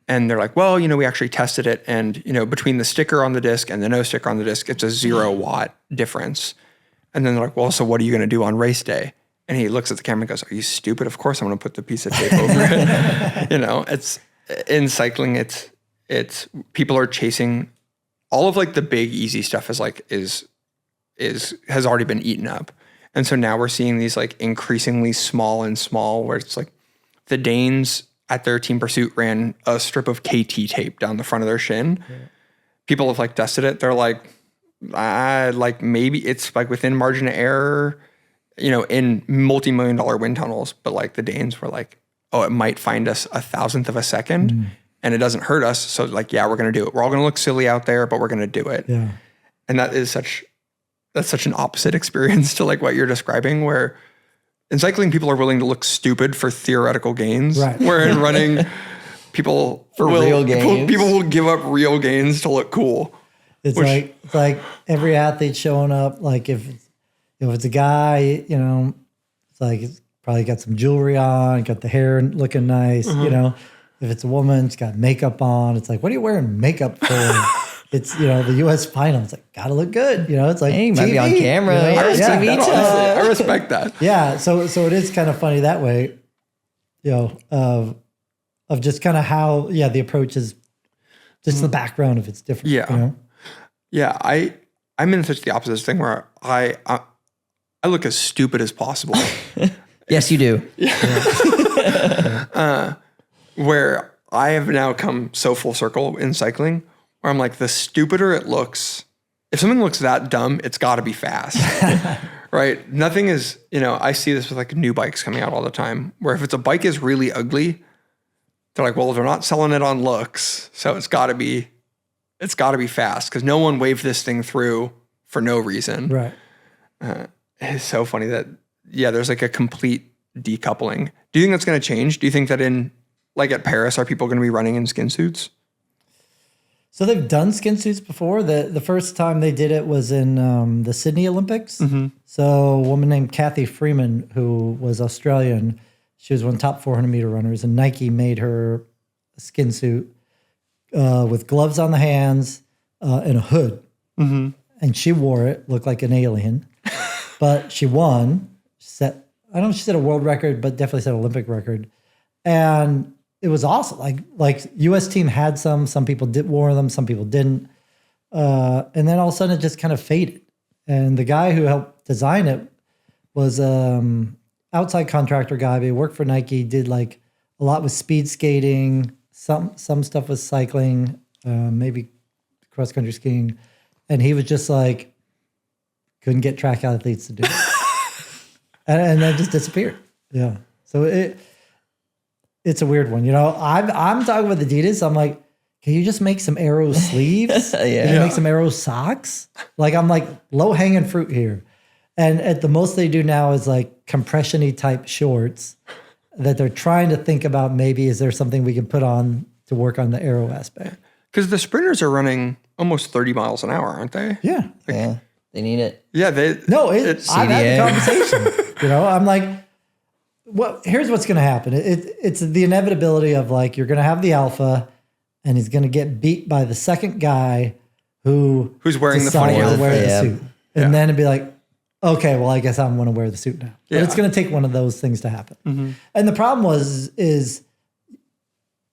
And they're like, well, you know, we actually tested it. And, you know, between the sticker on the disc and the no sticker on the disc, it's a 0 watt difference. And then they're like, well, so what are you going to do on race day? And he looks at the camera and goes, are you stupid? Of course I'm going to put the piece of tape over it. You know, it's in cycling, it's people are chasing all of like the big easy stuff has already been eaten up. And so now we're seeing these like increasingly small where it's like the Danes at their team pursuit ran a strip of KT tape down the front of their shin. Yeah. People have like dusted it. They're like maybe it's like within margin of error, you know, in multi-million-dollar wind tunnels. But like the Danes were like, oh, it might find us 1,000th of a second and it doesn't hurt us. So like, yeah, we're going to do it. We're all going to look silly out there, but we're going to do it. Yeah. And that's such an opposite experience to like what you're describing, where in cycling, people are willing to look stupid for theoretical gains. Right. Where in running, people will give up real gains to look cool. It's like every athlete showing up. Like if it's a guy, you know, it's like it's probably got some jewelry on, got the hair looking nice. You know, if it's a woman, it's got makeup on. It's like, what are you wearing makeup for? It's, you know, the U.S. final. It's like, gotta look good. You know, it's like, hey, might be on camera. You know? TV I respect that. Yeah. So it is kind of funny that way, you know, of just kind of how, the approach is just the background if it's different. Yeah. You know? Yeah. I'm in such the opposite thing where I look as stupid as possible. Yes, you do. Where I have now come so full circle in cycling, where I'm like, the stupider it looks, if something looks that dumb, it's got to be fast, right? Nothing is, I see this with like new bikes coming out all the time, where if it's a bike is really ugly, they're like, well, they're not selling it on looks, so it's got to be fast because no one waved this thing through for no reason. Right. It's so funny that, there's like a complete decoupling. Do you think that's going to change? Do you think that at Paris, are people going to be running in skin suits? So they've done skin suits before. The first time they did it was in the Sydney Olympics. Mm-hmm. So a woman named Kathy Freeman, who was Australian, she was one of the top 400 meter runners, and Nike made her a skin suit with gloves on the hands and a hood. Mm-hmm. And she wore it, looked like an alien, but she won. I don't know if she set a world record, but definitely set an Olympic record. And it was awesome. Like U.S. team had some people did wore them, some people didn't. And then all of a sudden it just kind of faded. And the guy who helped design it was outside contractor guy, but he worked for Nike, did like a lot with speed skating, some stuff with cycling, maybe cross country skiing. And he was just like, couldn't get track athletes to do it. and then just disappeared. Yeah. So it's a weird one. I'm talking with Adidas. I'm like, can you just make some Aero sleeves? Can you make some Aero socks? Like, I'm like low hanging fruit here. And at the most they do now is like compression-y type shorts that they're trying to think about. Maybe is there something we can put on to work on the Aero aspect? Because the sprinters are running almost 30 miles an hour, aren't they? Yeah. Yeah. They need it. Yeah. I've had the conversation. I'm like, here's what's going to happen. It's the inevitability of like, you're going to have the alpha and he's going to get beat by the second guy who's wearing the funny to outfit. wear the suit. And then it'd be like, okay, well, I guess I'm going to wear the suit now. But it's going to take one of those things to happen. Mm-hmm. And the problem is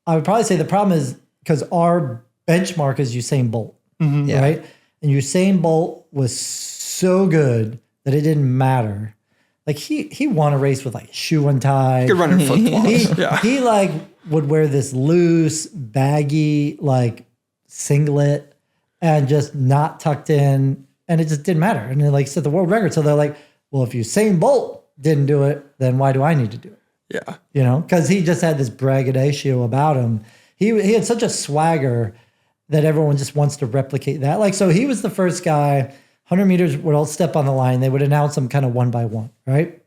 I would probably say the problem is because our benchmark is Usain Bolt, right? And Usain Bolt was so good that it didn't matter. Like he won a race with like shoe untied. He could run in flip-flops. He like would wear this loose, baggy like singlet and just not tucked in, and it just didn't matter. And then like set the world record. So they're like, well, if Usain Bolt didn't do it, then why do I need to do it? Yeah. Because he just had this braggadocio about him. He had such a swagger that everyone just wants to replicate that. Like, so he was the first guy, 100 meters would all step on the line. They would announce them kind of one by one, right?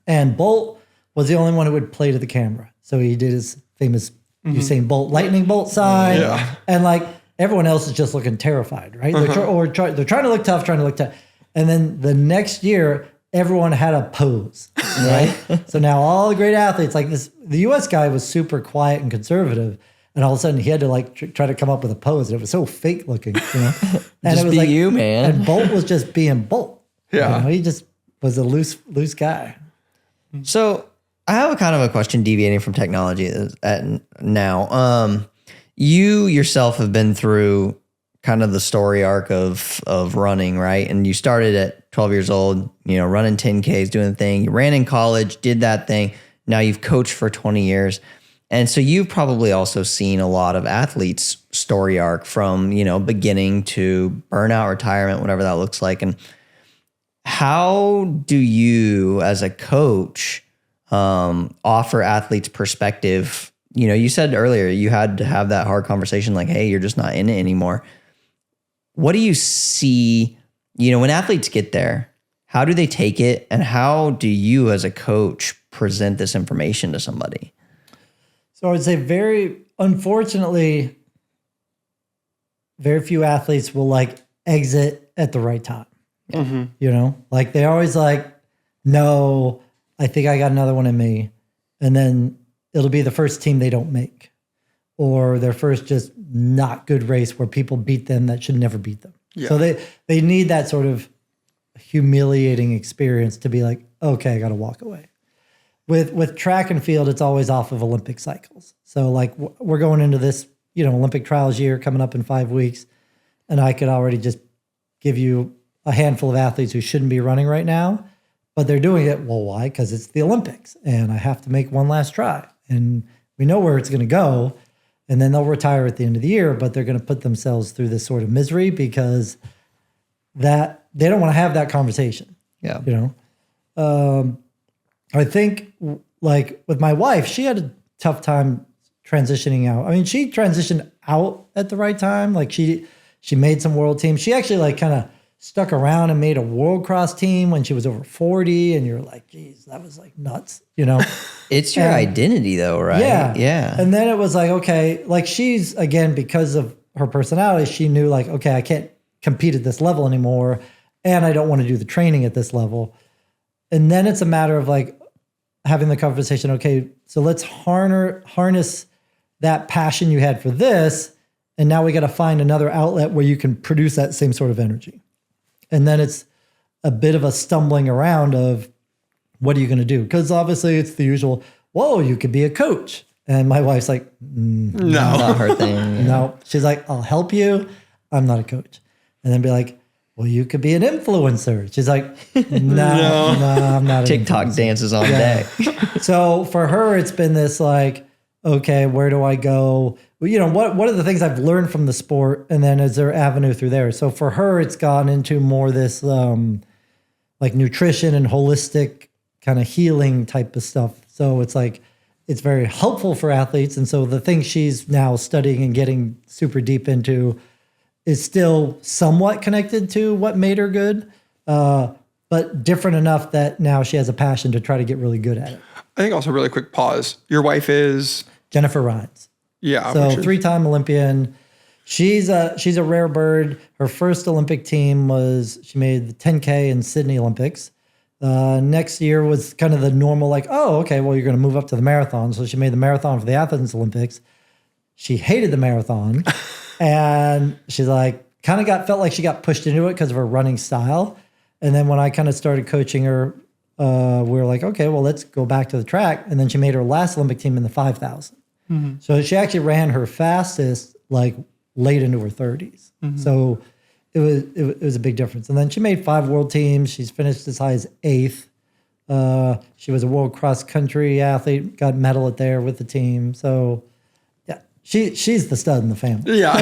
And Bolt was the only one who would play to the camera. So he did his famous Usain Bolt lightning bolt sign. Yeah. And like everyone else is just looking terrified, right? They're trying to look tough, And then the next year, everyone had a pose, right? So now all the great athletes, like this, the US guy was super quiet and conservative. And all of a sudden he had to like try to come up with a pose. And it was so fake looking, And Just it was be like, you, man. And Bolt was just being Bolt. Yeah. He just was a loose guy. So I have a kind of a question deviating from technology now. You yourself have been through kind of the story arc of running, right? And you started at 12 years old, running 10Ks, doing the thing. You ran in college, did that thing. Now you've coached for 20 years. And so you've probably also seen a lot of athletes' story arc from, beginning to burnout, retirement, whatever that looks like. And how do you, as a coach, offer athletes perspective? You said earlier you had to have that hard conversation like, hey, you're just not in it anymore. What do you see, when athletes get there, how do they take it? And how do you, as a coach, present this information to somebody? So I would say unfortunately, very few athletes will like exit at the right time. Mm-hmm. Like they always like, no, I think I got another one in me. And then it'll be the first team they don't make or their first just not good race where people beat them that should never beat them. Yeah. So they need that sort of humiliating experience to be like, okay, I got to walk away. With track and field, it's always off of Olympic cycles. So like we're going into this, Olympic trials year coming up in 5 weeks. And I could already just give you a handful of athletes who shouldn't be running right now, but they're doing it. Well, why? Because it's the Olympics and I have to make one last try. And we know where it's going to go. and then they'll retire at the end of the year, but they're going to put themselves through this sort of misery because that they don't want to have that conversation. Yeah. You know, I think like with my wife, she had a tough time transitioning out. I mean, she transitioned out at the right time. Like she made some world teams. She actually like kind of stuck around and made a world cross team when she was over 40. And you're like, geez, that was like nuts, you know? It's your identity though, right? Yeah. Yeah. And then it was like, okay, like she's, again, because of her personality, she knew like, okay, I can't compete at this level anymore. And I don't want to do the training at this level. And then it's a matter of like having the conversation, okay, so let's harness that passion you had for this. And now we got to find another outlet where you can produce that same sort of energy. And then it's a bit of a stumbling around of what are you going to do? Because obviously it's the usual, whoa, you could be a coach. And my wife's like, No. Not her thing. Yeah. no. She's like, I'll help you. I'm not a coach. And then be like, well, you could be an influencer. She's like, no, I'm not. TikTok dances all day. So for her, it's been this like, okay, where do I go? Well, you know, what are the things I've learned from the sport? And then is there avenue through there? So for her, it's gone into more this like nutrition and holistic kind of healing type of stuff. So it's like, it's very helpful for athletes. And so the thing she's now studying and getting super deep into is still somewhat connected to what made her good, but different enough that now she has a passion to try to get really good at it. I think also really quick pause. Your wife is Jennifer Rhines. Yeah. So which is- 3-time Olympian. She's a rare bird. Her first Olympic team was, she made the 10K in Sydney Olympics. Next year was kind of the normal, like, oh, okay, well, you're going to move up to the marathon. So she made the marathon for the Athens Olympics. She hated the marathon. And she's like, felt like she got pushed into it because of her running style. And then when I kind of started coaching her, we were like, okay, well, let's go back to the track. And then she made her last Olympic team in the 5,000. Mm-hmm. So she actually ran her fastest like late into her 30s. Mm-hmm. So it was a big difference. And then she made 5 world teams. She's finished as high as 8th. She was a world cross country athlete, got medal at there with the team. So yeah, she's the stud in the family. Yeah.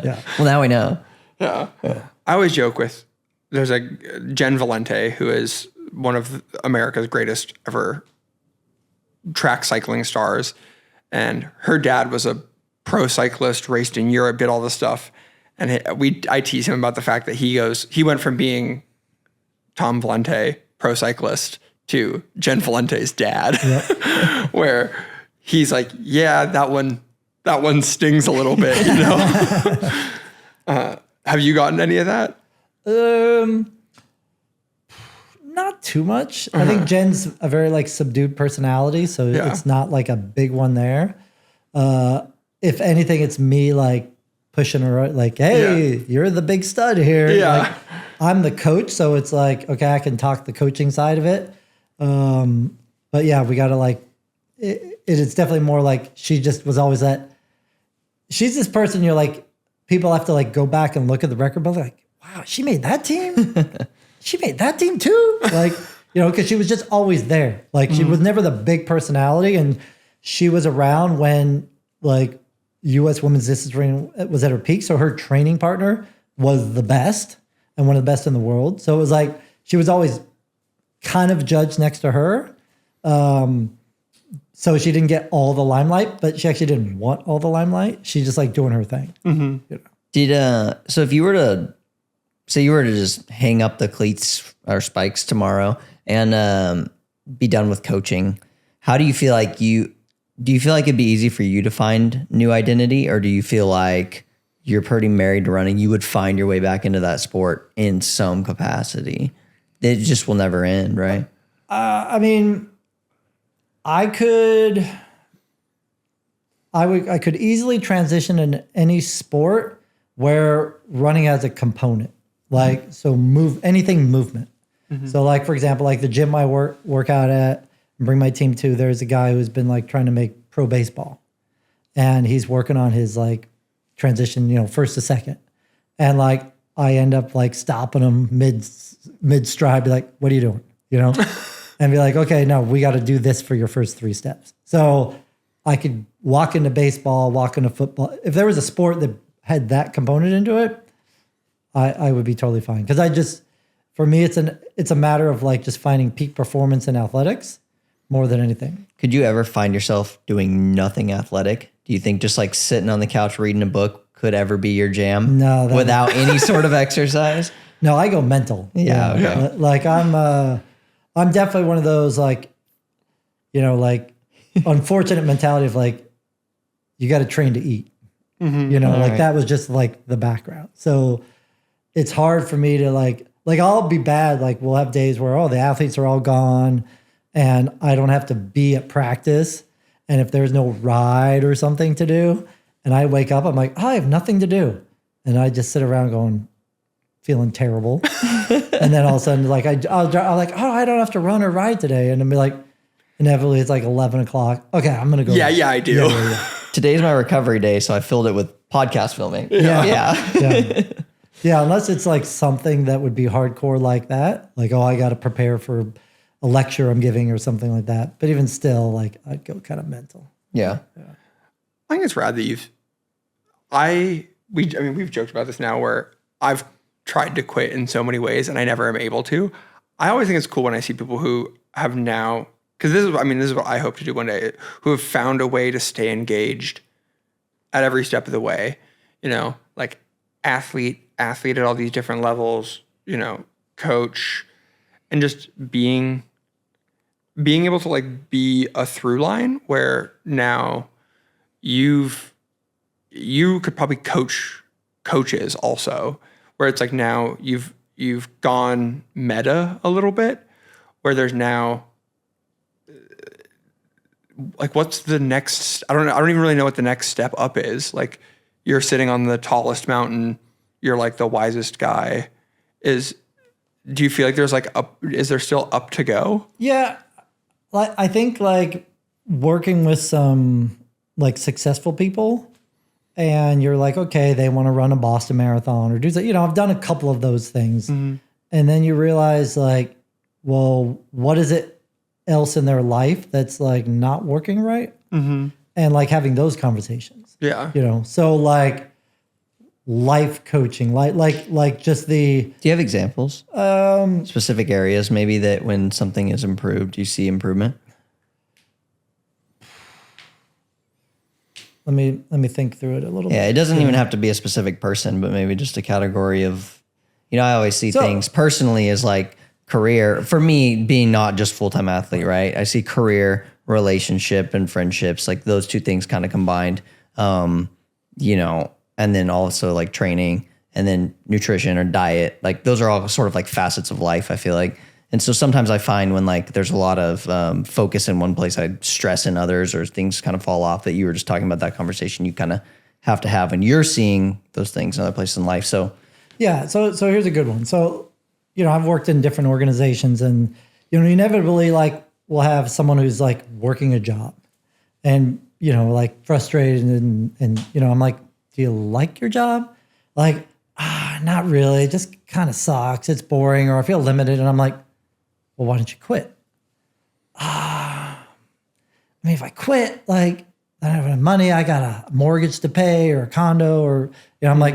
Yeah. Well, now we know. Yeah. I always joke with, there's a Jen Valente who is one of America's greatest ever track cycling stars. And her dad was a pro cyclist, raced in Europe, did all this stuff. And I tease him about the fact that he went from being Tom Valente, pro cyclist, to Jen Valente's dad, yep. Where he's like, yeah, that one stings a little bit, you know? Have you gotten any of that? Not too much. I think Jen's a very like subdued personality, so it's not like a big one there. If anything, it's me like pushing her, like, hey, you're the big stud here. Yeah. Like, I'm the coach, so it's like, okay, I can talk the coaching side of it. But yeah, we got to like, it's definitely more like she just was always she's this person you're like, people have to like go back and look at the record, but like, wow, she made that team? She made that team too? Like, you know, because she was just always there. Like, she was never the big personality, and she was around when like U.S. women's distance running was at her peak. So her training partner was the best and one of the best in the world. So it was like she was always kind of judged next to her. So she didn't get all the limelight, but she actually didn't want all the limelight. She just like doing her thing. Mm-hmm. You know? So if you were to say you were to just hang up the cleats or spikes tomorrow and be done with coaching, how do you feel like do you feel like it'd be easy for you to find new identity, or do you feel like you're pretty married to running, you would find your way back into that sport in some capacity? It just will never end, right? I mean, I could easily transition in any sport where running has a component. Like, so anything movement. Mm-hmm. So like, for example, like the gym I work out at and bring my team to, there's a guy who's been like trying to make pro baseball, and he's working on his like transition, you know, first to second. And like, I end up like stopping him mid stride, be like, what are you doing? You know? And be like, okay, no, we got to do this for your first 3 steps. So I could walk into baseball, walk into football. If there was a sport that had that component into it, I would be totally fine. Because for me, it's a matter of like just finding peak performance in athletics more than anything. Could you ever find yourself doing nothing athletic? Do you think just like sitting on the couch reading a book could ever be your jam? No. Without any sort of exercise? No, I go mental. Yeah, okay. Like I'm definitely one of those like, like unfortunate mentality of like, you got to train to eat. That was just like the background. So it's hard for me to like I'll be bad. Like we'll have days where, the athletes are all gone and I don't have to be at practice. And if there's no ride or something to do and I wake up, I'm like, I have nothing to do. And I just sit around feeling terrible. And then all of a sudden, like I'll like, I don't have to run or ride today. And I'll be like, inevitably it's like 11 o'clock. Okay, I'm going to go. Yeah, I do. Yeah. Today's my recovery day, so I filled it with podcast filming. Yeah, unless it's like something that would be hardcore like that. Like, I got to prepare for a lecture I'm giving or something like that. But even still, like I'd go kind of mental. Yeah. I think it's rad that we've joked about this now where I've tried to quit in so many ways and I never am able to. I always think it's cool when I see people who have now, because this is what I hope to do one day, who have found a way to stay engaged at every step of the way, like athlete at all these different levels, coach, and just being able to like be a through line where now you could probably coach coaches also, where it's like now you've gone meta a little bit, where there's now like, what's the next, I don't even really know what the next step up is. Like you're sitting on the tallest mountain, you're like the wisest guy. Do you feel like there's like is there still up to go? Yeah. Like I think like working with some like successful people and you're like, okay, they want to run a Boston Marathon or do that. I've done a couple of those things. Mm-hmm. And then you realize like, well, what is it else in their life that's like not working right? Mm-hmm. And like having those conversations. Yeah. So like life coaching, like just the. Do you have examples? Specific areas maybe that when something is improved, you see improvement? Let me think through it a little bit. Yeah, it doesn't even have to be a specific person, but maybe just a category of, I always see things personally as like career. For me, being not just full-time athlete, right? I see career, relationship, and friendships, like those two things kind of combined, and then also like training and then nutrition or diet. Like those are all sort of like facets of life, I feel like. And so sometimes I find when like there's a lot of focus in one place, I stress in others or things kind of fall off, that you were just talking about that conversation you kind of have to have when you're seeing those things in other places in life. So yeah, so here's a good one. So, I've worked in different organizations and, inevitably like we'll have someone who's like working a job and, like frustrated and I'm like, do you like your job? Like, not really. It just kind of sucks. It's boring or I feel limited. And I'm like, well, why don't you quit? If I quit, like, I don't have enough money. I got a mortgage to pay or a condo or, I'm like,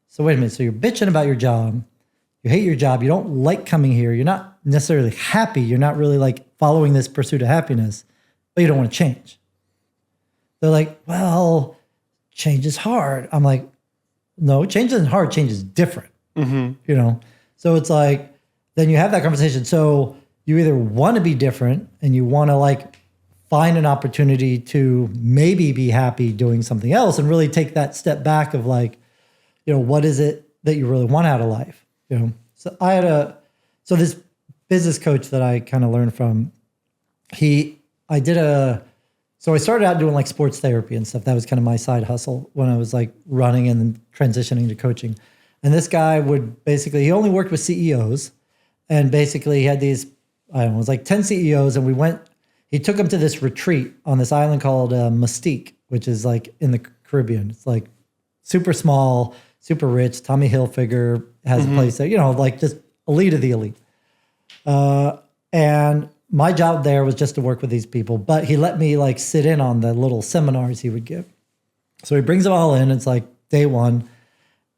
so wait a minute. So you're bitching about your job. You hate your job. You don't like coming here. You're not necessarily happy. You're not really like following this pursuit of happiness, but you don't want to change. They're like, well, change is hard. I'm like, no, change isn't hard. Change is different. Mm-hmm. So it's like, then you have that conversation. So you either want to be different and you want to like find an opportunity to maybe be happy doing something else and really take that step back of like, what is it that you really want out of life? So so this business coach that I kind of learned from, so I started out doing like sports therapy and stuff. That was kind of my side hustle when I was like running and then transitioning to coaching. And this guy he only worked with CEOs and basically he had these, it was like 10 CEOs and he took them to this retreat on this island called Mystique, which is like in the Caribbean. It's like super small, super rich. Tommy Hilfiger has a place there, like just elite of the elite. And my job there was just to work with these people, but he let me like sit in on the little seminars he would give. So he brings them all in. It's like day one.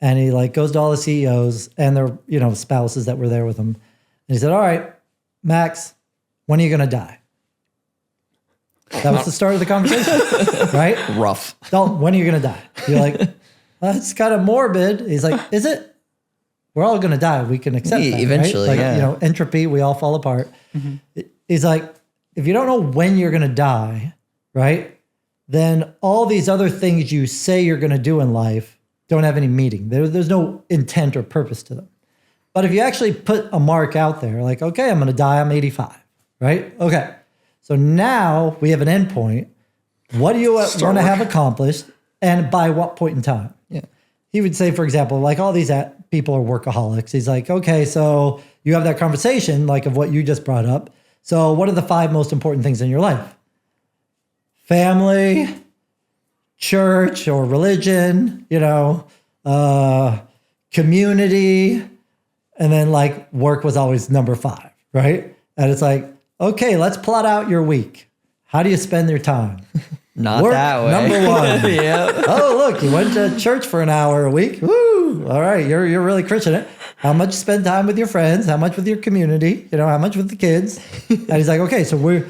And he like goes to all the CEOs and their, spouses that were there with him. And he said, all right, Max, when are you going to die? That was the start of the conversation, right? Rough. Dalton, when are you going to die? You're like, that's kind of morbid. He's like, is it? We're all going to die. We can accept that, eventually, right? yeah. Entropy, we all fall apart. Mm-hmm. He's like, if you don't know when you're going to die, right, then all these other things you say you're going to do in life don't have any meaning. There's no intent or purpose to them. But if you actually put a mark out there, like, okay, I'm going to die, I'm 85, right? Okay. So now we have an endpoint. What do you want to have accomplished and by what point in time? Yeah. He would say, for example, like all these people are workaholics. He's like, okay, so you have that conversation like of what you just brought up. So what are the 5 most important things in your life? Family, church or religion, community, and then like work was always number 5, right? And it's like, okay, let's plot out your week. How do you spend your time? Not Work, that way. number 1. Yeah. Oh, look, you went to church for an hour a week. Woo! All right, you're really crushing it. How much you spend time with your friends? How much with your community? How much with the kids? And he's like, okay, so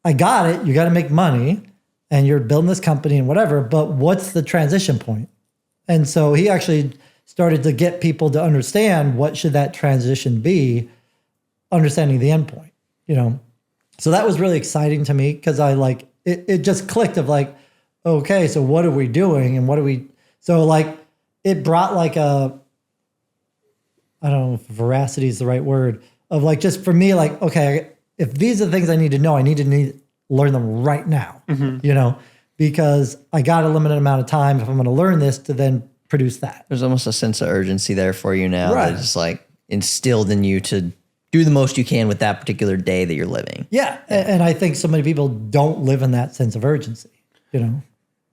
I got it. You got to make money, and you're building this company and whatever. But what's the transition point? And so he actually started to get people to understand what should that transition be, understanding the end point. So that was really exciting to me because I like it just clicked of like, okay, so what are we doing and what are we, so like it brought like I don't know if veracity is the right word of like, just for me, like, okay, if these are the things I need to know, I need to learn them right now, because I got a limited amount of time if I'm going to learn this to then produce that. There's almost a sense of urgency there for you now. Right. That just like instilled in you to do the most you can with that particular day that you're living. Yeah. And I think so many people don't live in that sense of urgency, I don't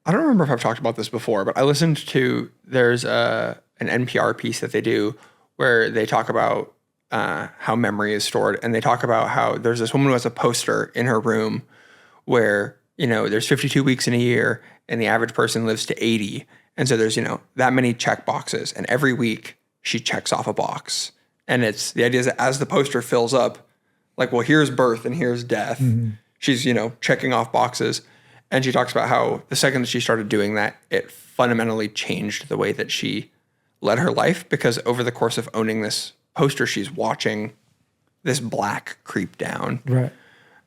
remember if I've talked about this before, but I listened to, there's an NPR piece that they do where they talk about how memory is stored. And they talk about how there's this woman who has a poster in her room where, there's 52 weeks in a year and the average person lives to 80. And so there's, that many check boxes. And every week she checks off a box. And the idea is that as the poster fills up, like, well, here's birth and here's death. Mm-hmm. She's, checking off boxes. And she talks about how the second that she started doing that, it fundamentally changed the way that she led her life, because over the course of owning this poster, she's watching this black creep down. Right.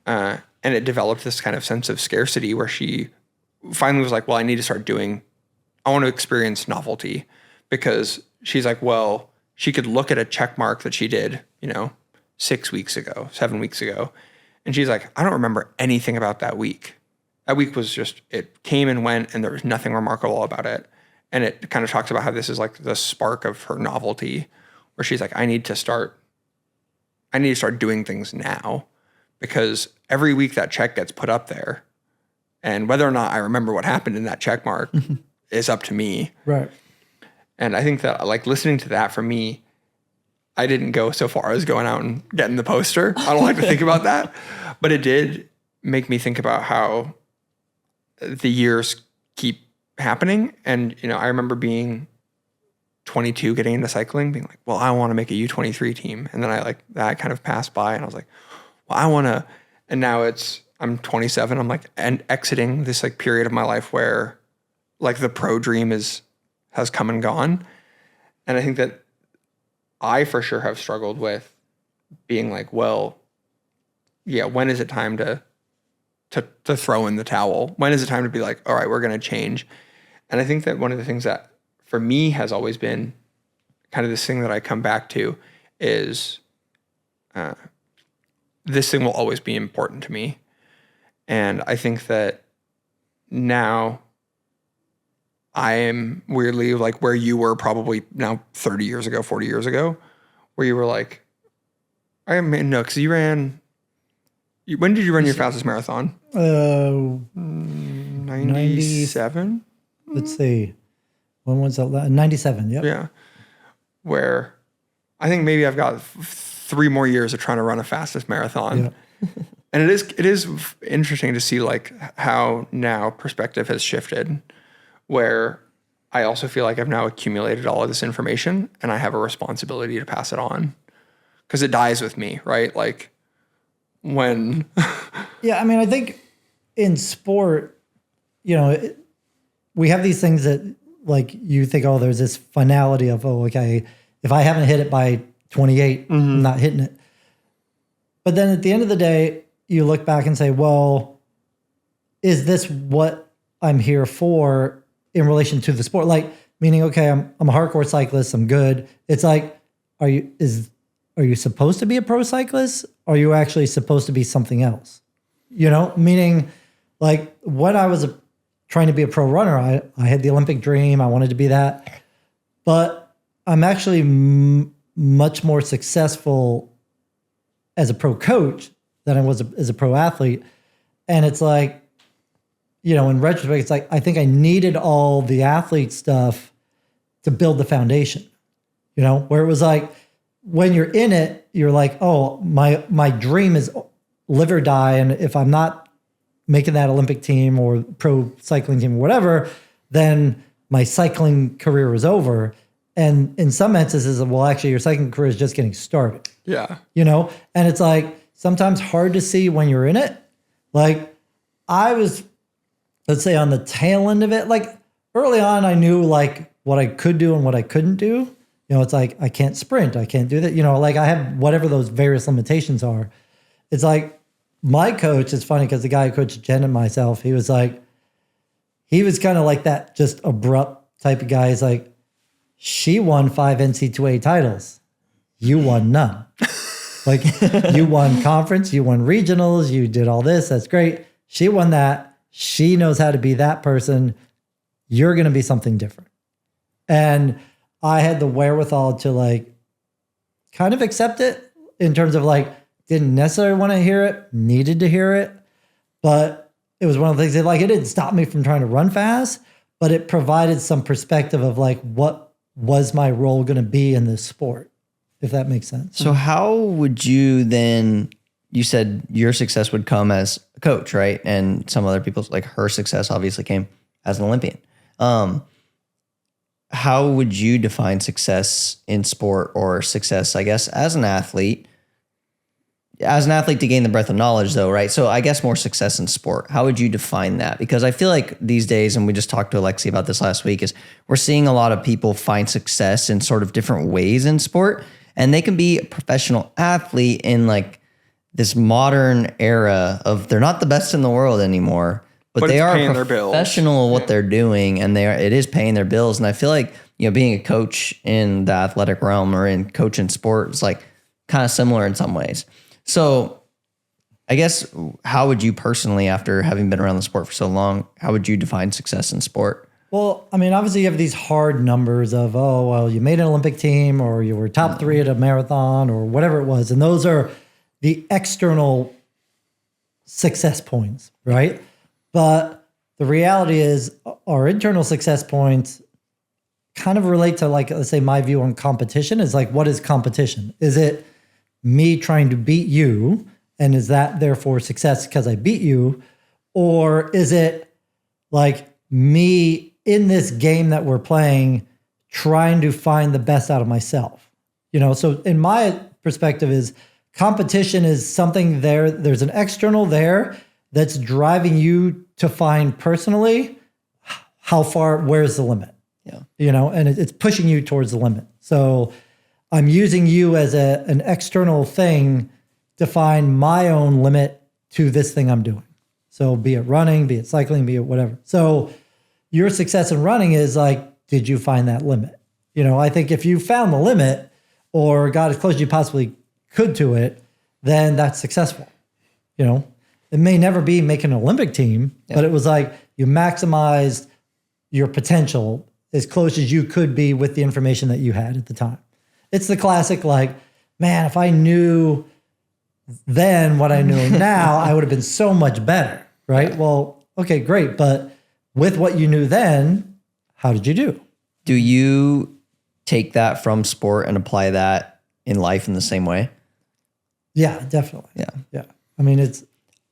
And it developed this kind of sense of scarcity where she finally was like, well, I want to experience novelty, because she's like, well, she could look at a check mark that she did, 6 weeks ago, 7 weeks ago. And she's like, I don't remember anything about that week. That week was just, it came and went and there was nothing remarkable about it. And it kind of talks about how this is like the spark of her novelty, where she's like, I need to start doing things now, because every week that check gets put up there. And whether or not I remember what happened in that check mark is up to me. Right. And I think that like listening to that, for me, I didn't go so far as going out and getting the poster. I don't like to think about that, but it did make me think about how the years keep happening. And, I remember being 22, getting into cycling, being like, well, I want to make a U23 team. And then that kind of passed by and I was like, well, I want to, and now I'm 27. I'm like, and exiting this like period of my life where like the pro dream has come and gone. And I think that I for sure have struggled with being like, well, yeah, when is it time to throw in the towel? When is it time to be like, all right, we're going to change? And I think that one of the things that for me has always been kind of this thing that I come back to is this thing will always be important to me. And I think that now I am weirdly like where you were probably now 30 years ago, 40 years ago, where you were like, because you ran, when did you run your fastest marathon? 97? Let's see. When was that? 97, yep. Yeah. Where I think maybe I've got 3 more years of trying to run a fastest marathon. Yep. And it is interesting to see like how now perspective has shifted, where I also feel like I've now accumulated all of this information and I have a responsibility to pass it on because it dies with me, right? Like when. Yeah, I mean, I think in sport, you know, we have these things that like you think, oh, there's this finality of, oh, okay, if I haven't hit it by 28, I'm not hitting it. But then at the end of the day, you look back and say, well, is this what I'm here for in relation to the sport? Like, meaning, okay, I'm a hardcore cyclist, I'm good. It's like, are you supposed to be a pro cyclist? Or are you actually supposed to be something else? You know, meaning like when I was trying to be a pro runner, I had the Olympic dream. I wanted to be that. But I'm actually much more successful as a pro coach than I was as a pro athlete. And it's like, you know, in retrospect, it's like, I think I needed all the athlete stuff to build the foundation, you know, where it was like, when you're in it, you're like, oh, my dream is live or die. And if I'm not making that Olympic team or pro cycling team or whatever, then my cycling career is over. And in some instances, well, actually your cycling career is just getting started. Yeah. You know, and it's like sometimes hard to see when you're in it. Like I was, let's say on the tail end of it, like early on, I knew like what I could do and what I couldn't do. You know, it's like, I can't sprint. I can't do that. You know, like I have whatever those various limitations are. It's like my coach, it's funny because the guy who coached Jen and myself, he was kind of like that just abrupt type of guy. He's like, she won 5 NC2A titles. You won none. Like you won conference, you won regionals, you did all this. That's great. She won that. She knows how to be that person. You're going to be something different. And I had the wherewithal to like kind of accept it in terms of like, didn't necessarily want to hear it, needed to hear it. But it was one of the things that like, it didn't stop me from trying to run fast, but it provided some perspective of like, what was my role going to be in this sport? If that makes sense. So how would you then, you said your success would come as a coach, right? And some other people's, like her success obviously came as an Olympian. How would you define success in sport or success, I guess, as an athlete? As an athlete to gain the breadth of knowledge though, right? So I guess more success in sport. How would you define that? Because I feel like these days, and we just talked to Alexi about this last week, is we're seeing a lot of people find success in sort of different ways in sport. And they can be a professional athlete in like this modern era of they're not the best in the world anymore, but they are professional at what they're doing, and it is paying their bills. And I feel like, you know, being a coach in the athletic realm or in coaching sport is like kind of similar in some ways. So I guess how would you personally, after having been around the sport for so long, how would you define success in sport? Well, I mean, obviously you have these hard numbers of, oh, well, you made an Olympic team or you were top 3 at a marathon or whatever it was. And those are the external success points, right? But the reality is our internal success points kind of relate to like, let's say my view on competition is like, what is competition? Is it me trying to beat you? And is that therefore success because I beat you? Or is it like me in this game that we're playing, trying to find the best out of myself? You know, so in my perspective is competition is something there's an external there that's driving you to find personally how far, where's the limit? Yeah. You know, and it's pushing you towards the limit. So I'm using you as an external thing to find my own limit to this thing I'm doing. So be it running, be it cycling, be it whatever. So your success in running is like, did you find that limit? You know, I think if you found the limit or got as close as you possibly could to it, then that's successful. You know, it may never be making an Olympic team, but it was like you maximized your potential as close as you could be with the information that you had at the time. It's the classic, like, man, if I knew then what I know now, I would have been so much better, right? Yeah. Well, okay, great. But with what you knew then, how did you do? Do you take that from sport and apply that in life in the same way? Yeah, definitely. Yeah. Yeah. I mean,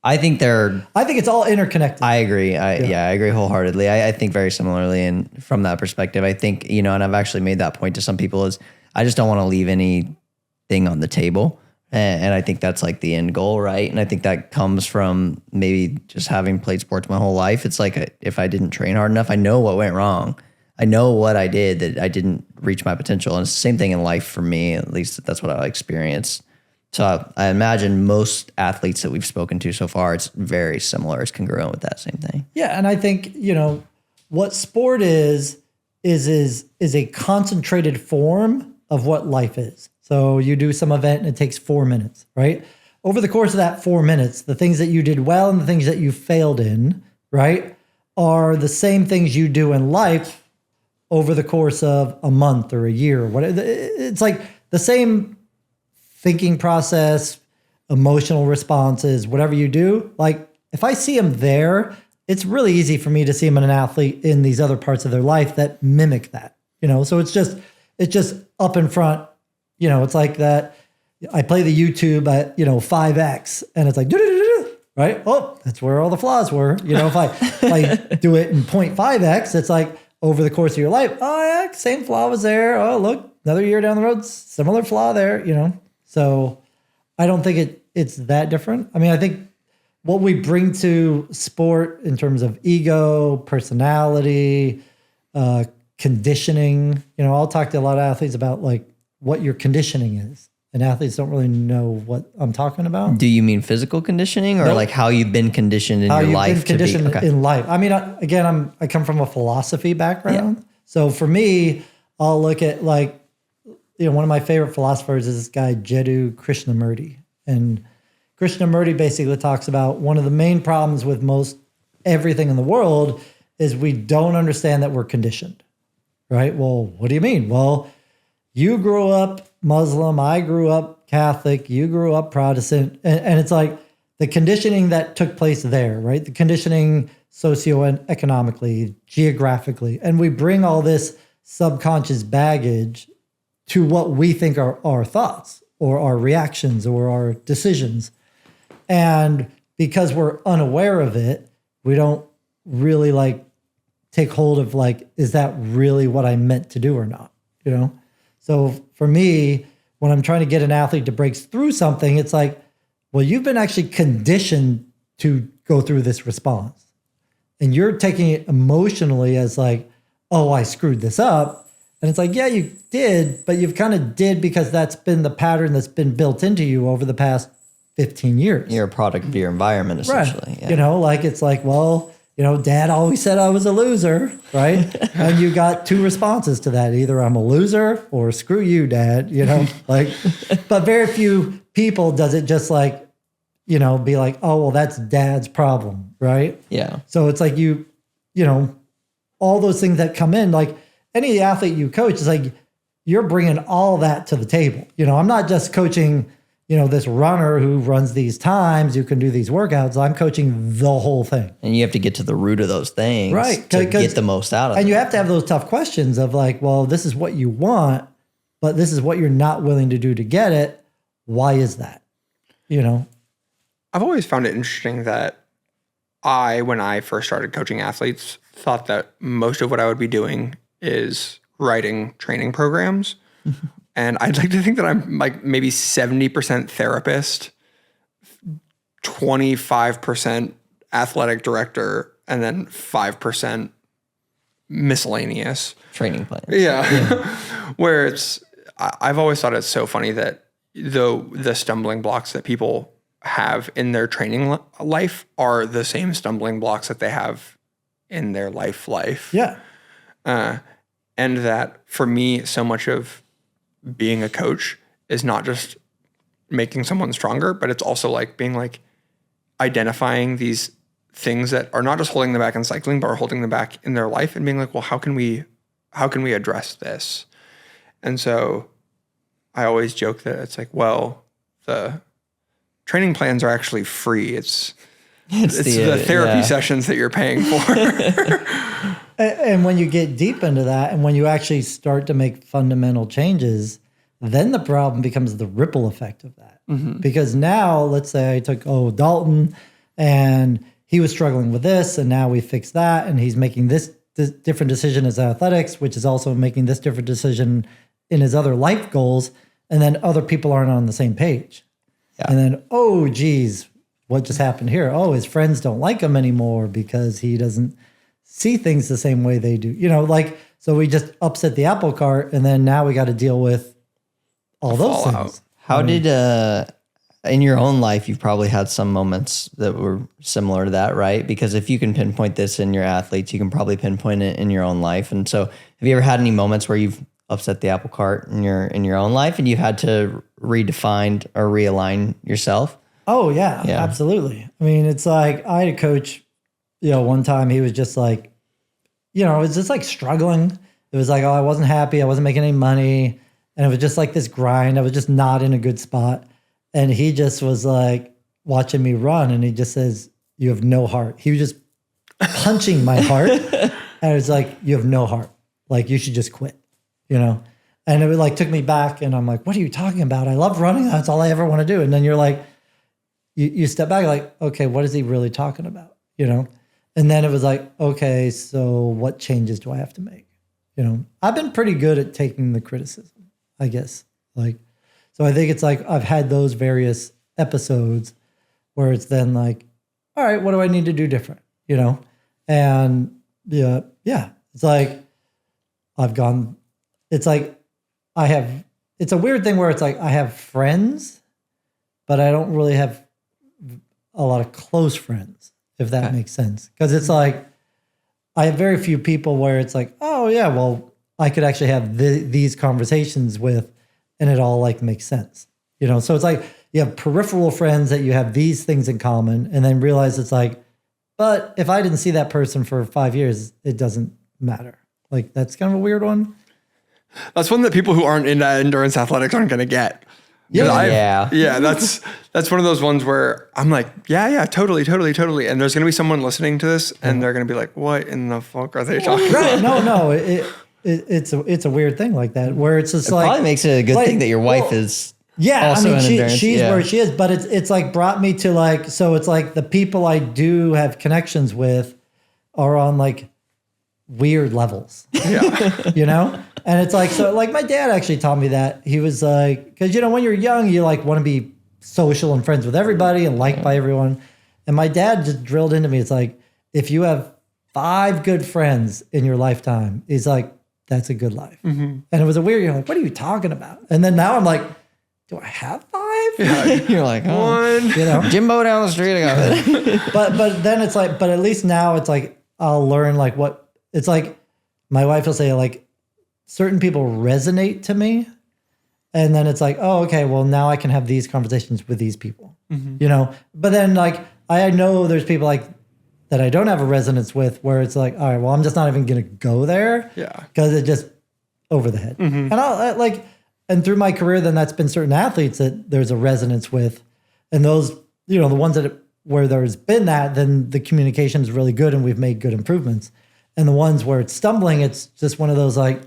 I think it's all interconnected. I agree. I agree wholeheartedly. I think very similarly. And from that perspective, I think, and I've actually made that point to some people is I just don't want to leave anything on the table. And I think that's like the end goal, right? And I think that comes from maybe just having played sports my whole life. It's like if I didn't train hard enough, I know what went wrong. I know what I did that I didn't reach my potential. And it's the same thing in life for me. At least that's what I experienced. So I imagine most athletes that we've spoken to so far, it's very similar. It's congruent with that same thing. Yeah, and I think what sport is a concentrated form of what life is. So you do some event and it takes 4 minutes, right? Over the course of that 4 minutes, the things that you did well and the things that you failed in, right, are the same things you do in life over the course of a month or a year. It's like the same thinking process, emotional responses, whatever you do. Like if I see them there, it's really easy for me to see them in an athlete in these other parts of their life that mimic that, so it's just up in front. It's like that. I play the YouTube at, 5X and it's like, right? Oh, that's where all the flaws were. If I do it in 0.5X, it's like over the course of your life, oh yeah, same flaw was there. Oh, look, another year down the road, similar flaw there, So I don't think it's that different. I mean, I think what we bring to sport in terms of ego, personality, conditioning, I'll talk to a lot of athletes about like what your conditioning is. And athletes don't really know what I'm talking about. Do you mean physical conditioning or like how you've been conditioned in your life? Been conditioned in life. I mean, I come from a philosophy background. Yeah. So for me, I'll look at like, one of my favorite philosophers is this guy, Jiddu Krishnamurti. And Krishnamurti basically talks about one of the main problems with most everything in the world is we don't understand that we're conditioned, right? Well, what do you mean? Well, you grew up Muslim, I grew up Catholic, you grew up Protestant. And it's like the conditioning that took place there, right? The conditioning socioeconomically, geographically. And we bring all this subconscious baggage to what we think are our thoughts or our reactions or our decisions. And because we're unaware of it, we don't really like take hold of like, is that really what I meant to do or not? So for me, when I'm trying to get an athlete to break through something, it's like, well, you've been actually conditioned to go through this response. And you're taking it emotionally as like, oh, I screwed this up. And it's like, yeah, you did, but you've kind of did because that's been the pattern that's been built into you over the past 15 years. You're a product of your environment, essentially. Right. Yeah. Like it's like, well, Dad always said I was a loser, right? And you got two responses to that. Either I'm a loser or screw you, Dad, but very few people does it just like, be like, oh, well, that's Dad's problem, right? Yeah. So it's like all those things that come in, like any athlete you coach is like, you're bringing all that to the table. I'm not just coaching, this runner who runs these times, who can do these workouts. I'm coaching the whole thing. And you have to get to the root of those things, right? To get the most out of it. And you have to have those tough questions of like, well, this is what you want, but this is what you're not willing to do to get it. Why is that? I've always found it interesting that when I first started coaching athletes, thought that most of what I would be doing is writing training programs. And I'd like to think that I'm like maybe 70% therapist, 25% athletic director, and then 5% miscellaneous training plan. Yeah. Where I've always thought it's so funny that the stumbling blocks that people have in their training life are the same stumbling blocks that they have in their life. Yeah. And that for me, so much of being a coach is not just making someone stronger, but it's also like being like identifying these things that are not just holding them back in cycling, but are holding them back in their life and being like, well, how can we address this? And so I always joke that it's like, well, the training plans are actually free. It's the therapy sessions that you're paying for. And when you get deep into that and when you actually start to make fundamental changes, then the problem becomes the ripple effect of that. Mm-hmm. Because now, let's say I took, Dalton, And he was struggling with this, and now we fixed that, and he's making this different decision as athletics, which is also making this different decision in his other life goals. And then other people aren't on the same page. Yeah. And then, oh, geez, what just happened here? Oh, his friends don't like him anymore because he doesn't see things the same way they do. You know, like, so we just upset the apple cart, and then now we got to deal with all those things. How did, in your own life, you've probably had some moments that were similar to that, right? Because if you can pinpoint this in your athletes, you can probably pinpoint it in your own life. And so have you ever had any moments where you've upset the apple cart in your own life and you had to redefine or realign yourself? Oh yeah, absolutely. I mean, it's like I had a coach, one time he was just like, it was just like struggling. It was like, oh, I wasn't happy. I wasn't making any money. And it was just like this grind. I was just not in a good spot. And he just was like watching me run, and he just says, "You have no heart." He was just punching my heart. And it was like, "You have no heart. Like, you should just quit." And it like took me back, and I'm like, "What are you talking about? I love running. That's all I ever want to do." And then you're like, you step back, like, okay, what is he really talking about? And then it was like, okay, so what changes do I have to make? I've been pretty good at taking the criticism, I guess. So I think it's like I've had those various episodes where it's then like, all right, what do I need to do different? And it's like it's like it's a weird thing where it's like I have friends, but I don't really have a lot of close friends, if that makes sense. Because it's like I have very few people where it's like, oh yeah, well, I could actually have these conversations with, and it all like makes sense, So it's like you have peripheral friends that you have these things in common, and then realize it's like, but if I didn't see that person for 5 years, it doesn't matter. Like that's kind of a weird one. That's one that people who aren't into endurance athletics aren't going to get. Yeah. That's one of those ones where I'm like, yeah, totally. And there's going to be someone listening to this, and they're going to be like, what in the fuck are they talking about? No. It's a weird thing like that where it's just like probably makes it a good thing that your wife is also she's where she is, but it's like brought me to like, so it's like the people I do have connections with are on like weird levels. Yeah. And it's like, so like my dad actually taught me that. He was like, because when you're young, you like want to be social and friends with everybody and liked by everyone. And my dad just drilled into me. It's like, if you have 5 good friends in your lifetime, he's like, that's a good life. Mm-hmm. And it was a weird, you're like, what are you talking about? And then now I'm like, do I have 5? Yeah. You're like, oh, 1, Jimbo down the street. I got it. but then it's like, but at least now it's like, I'll learn like what, it's like, my wife will say like, certain people resonate to me. And then it's like, oh, okay, well now I can have these conversations with these people, but then like, I know there's people like that I don't have a resonance with where it's like, all right, well, I'm just not even going to go there. Yeah. Cause it just over the head. Mm-hmm. And I'll like, and through my career, then that's been certain athletes that there's a resonance with, and those, the ones that where there's been that, then the communication is really good and we've made good improvements. And the ones where it's stumbling, it's just one of those like,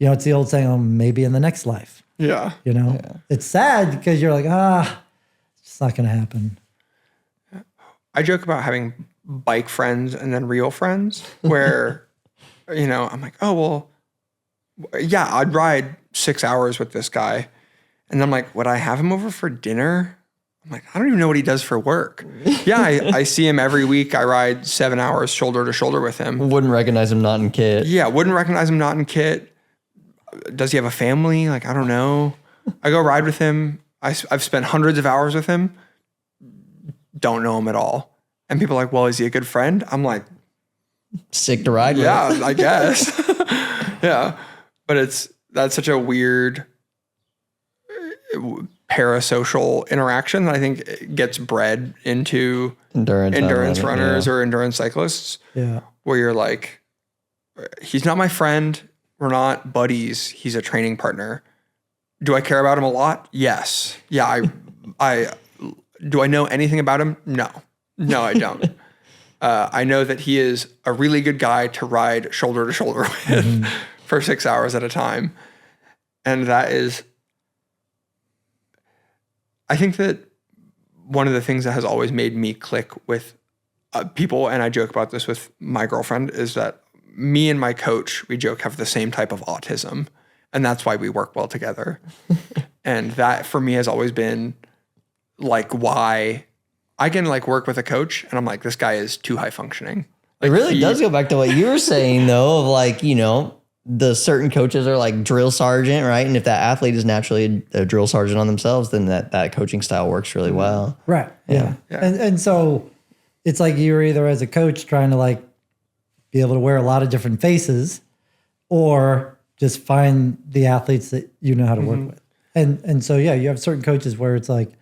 it's the old saying, oh, maybe in the next life. Yeah. It's sad because you're like, it's just not going to happen. I joke about having bike friends and then real friends where, I'm like, oh, well, yeah, I'd ride 6 hours with this guy. And I'm like, would I have him over for dinner? I'm like, I don't even know what he does for work. Yeah, I see him every week. I ride 7 hours shoulder to shoulder with him. Wouldn't recognize him not in kit. Yeah, wouldn't recognize him not in kit. Does he have a family? Like, I don't know. I go ride with him. I've spent hundreds of hours with him. Don't know him at all. And people are like, well, is he a good friend? I'm like, sick to ride with. Yeah, I guess. Yeah. But that's such a weird parasocial interaction that I think gets bred into endurance runners or endurance cyclists. Yeah. Where you're like, he's not my friend. We're not buddies. He's a training partner. Do I care about him a lot? Yes. Yeah. I do I know anything about him? No, I don't. I know that he is a really good guy to ride shoulder to shoulder with for 6 hours at a time. And that is, I think that one of the things that has always made me click with people, and I joke about this with my girlfriend, is that me and my coach, we joke, have the same type of autism. And that's why we work well together. And that for me has always been like why I can like work with a coach and I'm like, this guy is too high functioning. It Like really does go back to what you were saying though, of like, the certain coaches are like drill sergeant, right? And if that athlete is naturally a drill sergeant on themselves, then that coaching style works really well. Right. Yeah. And so it's like you're either as a coach trying to like be able to wear a lot of different faces or just find the athletes that you know how to work with. And so, yeah, you have certain coaches where it's like,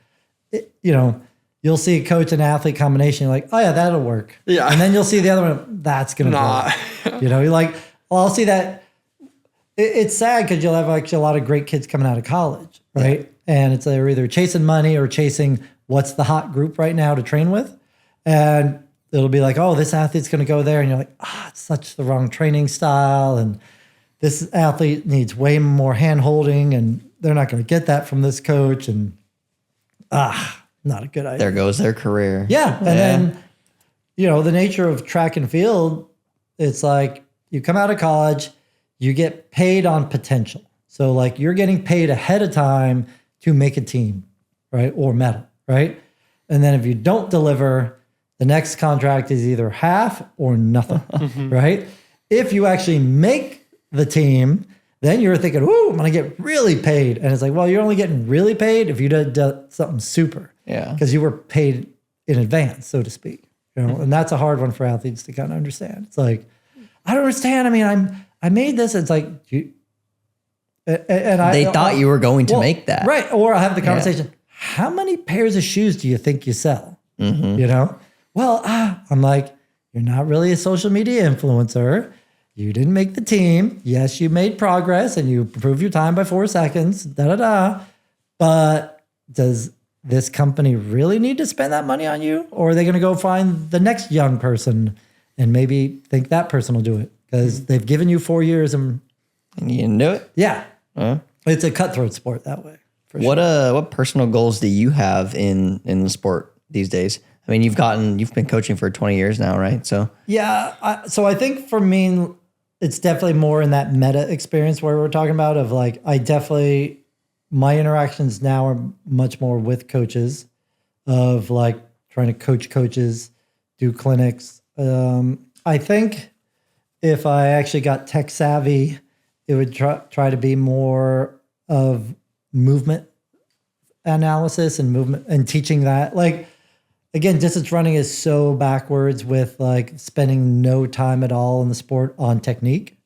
you'll see a coach and athlete combination. You're like, oh yeah, that'll work. Yeah. And then you'll see the other one, that's going to work. You're like, well, I'll see that. It's sad because you'll have actually a lot of great kids coming out of college, right? Yeah. And it's they're either chasing money or chasing what's the hot group right now to train with. And it'll be like, oh, this athlete's going to go there. And you're like, it's such the wrong training style. And this athlete needs way more hand holding and they're not going to get that from this coach. And not a good idea. There goes their career. Yeah. And then, the nature of track and field, it's like you come out of college, you get paid on potential. So like you're getting paid ahead of time to make a team, right? Or medal, right? And then if you don't deliver, the next contract is either half or nothing, right? If you actually make the team, then you're thinking, ooh, I'm going to get really paid. And it's like, well, you're only getting really paid if you did something super. Yeah. Because you were paid in advance, so to speak. And that's a hard one for athletes to kind of understand. It's like, I don't understand. I mean, I made this. It's like, they thought you were going to make that. Right. Or I'll have the conversation. How many pairs of shoes do you think you sell? Well, I'm like, you're not really a social media influencer. You didn't make the team. Yes, you made progress and you improved your time by 4 seconds, But does this company really need to spend that money on you? Or are they going to go find the next young person and maybe think that person will do it? Because they've given you 4 years and you didn't do it? Yeah. It's a cutthroat sport that way. What personal goals do you have in the sport these days? I mean, you've been coaching for 20 years now, right? So yeah. So I think for me, it's definitely more in that meta experience where we're talking about of like, my interactions now are much more with coaches of like trying to coach coaches, do clinics. I think if I actually got tech savvy, it would try to be more of movement analysis and movement and teaching that. Like, again, distance running is so backwards with like spending no time at all in the sport on technique,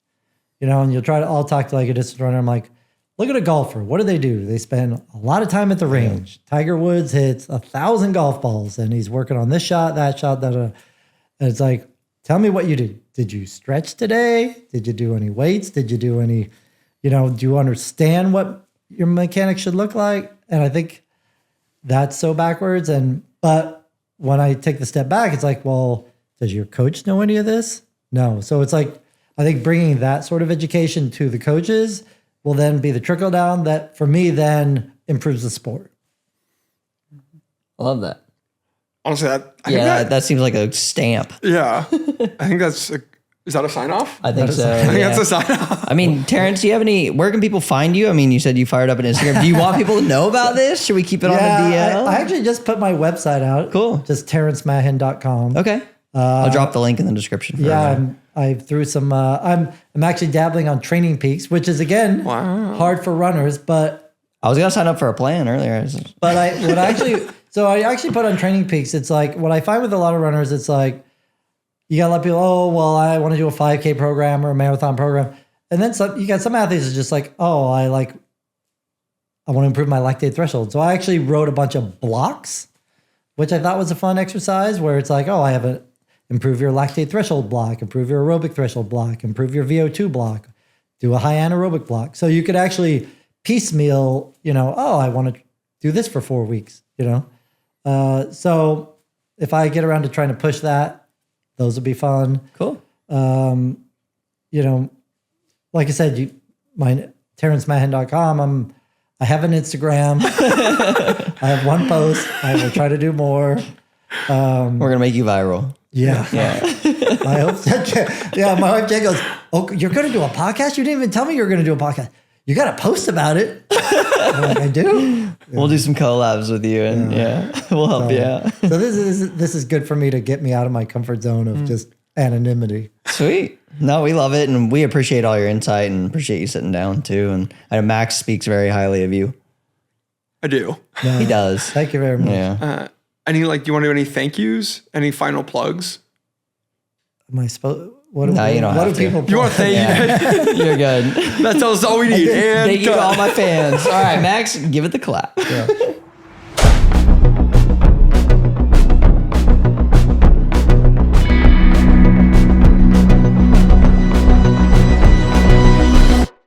and I'll talk to like a distance runner. I'm like, look at a golfer. What do? They spend a lot of time at the range. Tiger Woods hits 1,000 golf balls and he's working on this shot, that shot, that. And it's like, tell me what you did. Did you stretch today? Did you do any weights? Did you do any, do you understand what your mechanics should look like? And I think that's so backwards. But when I take the step back, it's like, well, does your coach know any of this? No. So it's like, I think bringing that sort of education to the coaches will then be the trickle down that for me then improves the sport. I love that. Honestly, that seems like a stamp. Yeah. I think is that a sign off? I think so. I think that's a sign off. I mean, Terrence, do you have where can people find you? I mean, you said you fired up an Instagram. Do you want people to know about this? Should we keep it on the DL? I actually just put my website out. Cool. Just terrencemahon.com. Okay. I'll drop the link in the description. I threw some, I'm actually dabbling on Training Peaks, which is again, hard for runners, but I was going to sign up for a plan earlier. But I actually put on Training Peaks. It's like, what I find with a lot of runners, it's like, you got a lot of people, oh, well, I want to do a 5K program or a marathon program. And then you got some athletes that's just like, oh, I want to improve my lactate threshold. So I actually wrote a bunch of blocks, which I thought was a fun exercise where it's like, oh, I have improve your lactate threshold block, improve your aerobic threshold block, improve your VO2 block, do a high anaerobic block. So you could actually piecemeal, I want to do this for 4 weeks, So if I get around to trying to push that, those would be fun. Cool. Like I said, my terrencemahon.com, I have an Instagram. I have one post. I will try to do more. We're gonna make you viral. Yeah. Yeah. I hope that. Yeah, my wife Jen goes, "Oh, you're going to do a podcast? You didn't even tell me you were going to do a podcast. You got to post about it." I'm like, I do. We'll do some collabs with you, and we'll help you out. So this is good for me to get me out of my comfort zone of just anonymity. Sweet. No, we love it, and we appreciate all your insight, and appreciate you sitting down too. And I know Max speaks very highly of you. I do. Yeah. He does. Thank you very much. Yeah. Do you want to do any thank yous? Any final plugs? Am I supposed? What, No, you don't what have do to. people? You want to thank you? You're good. That's all we need. And Thank you to all my fans. All right, Max, give it the clap. Yeah.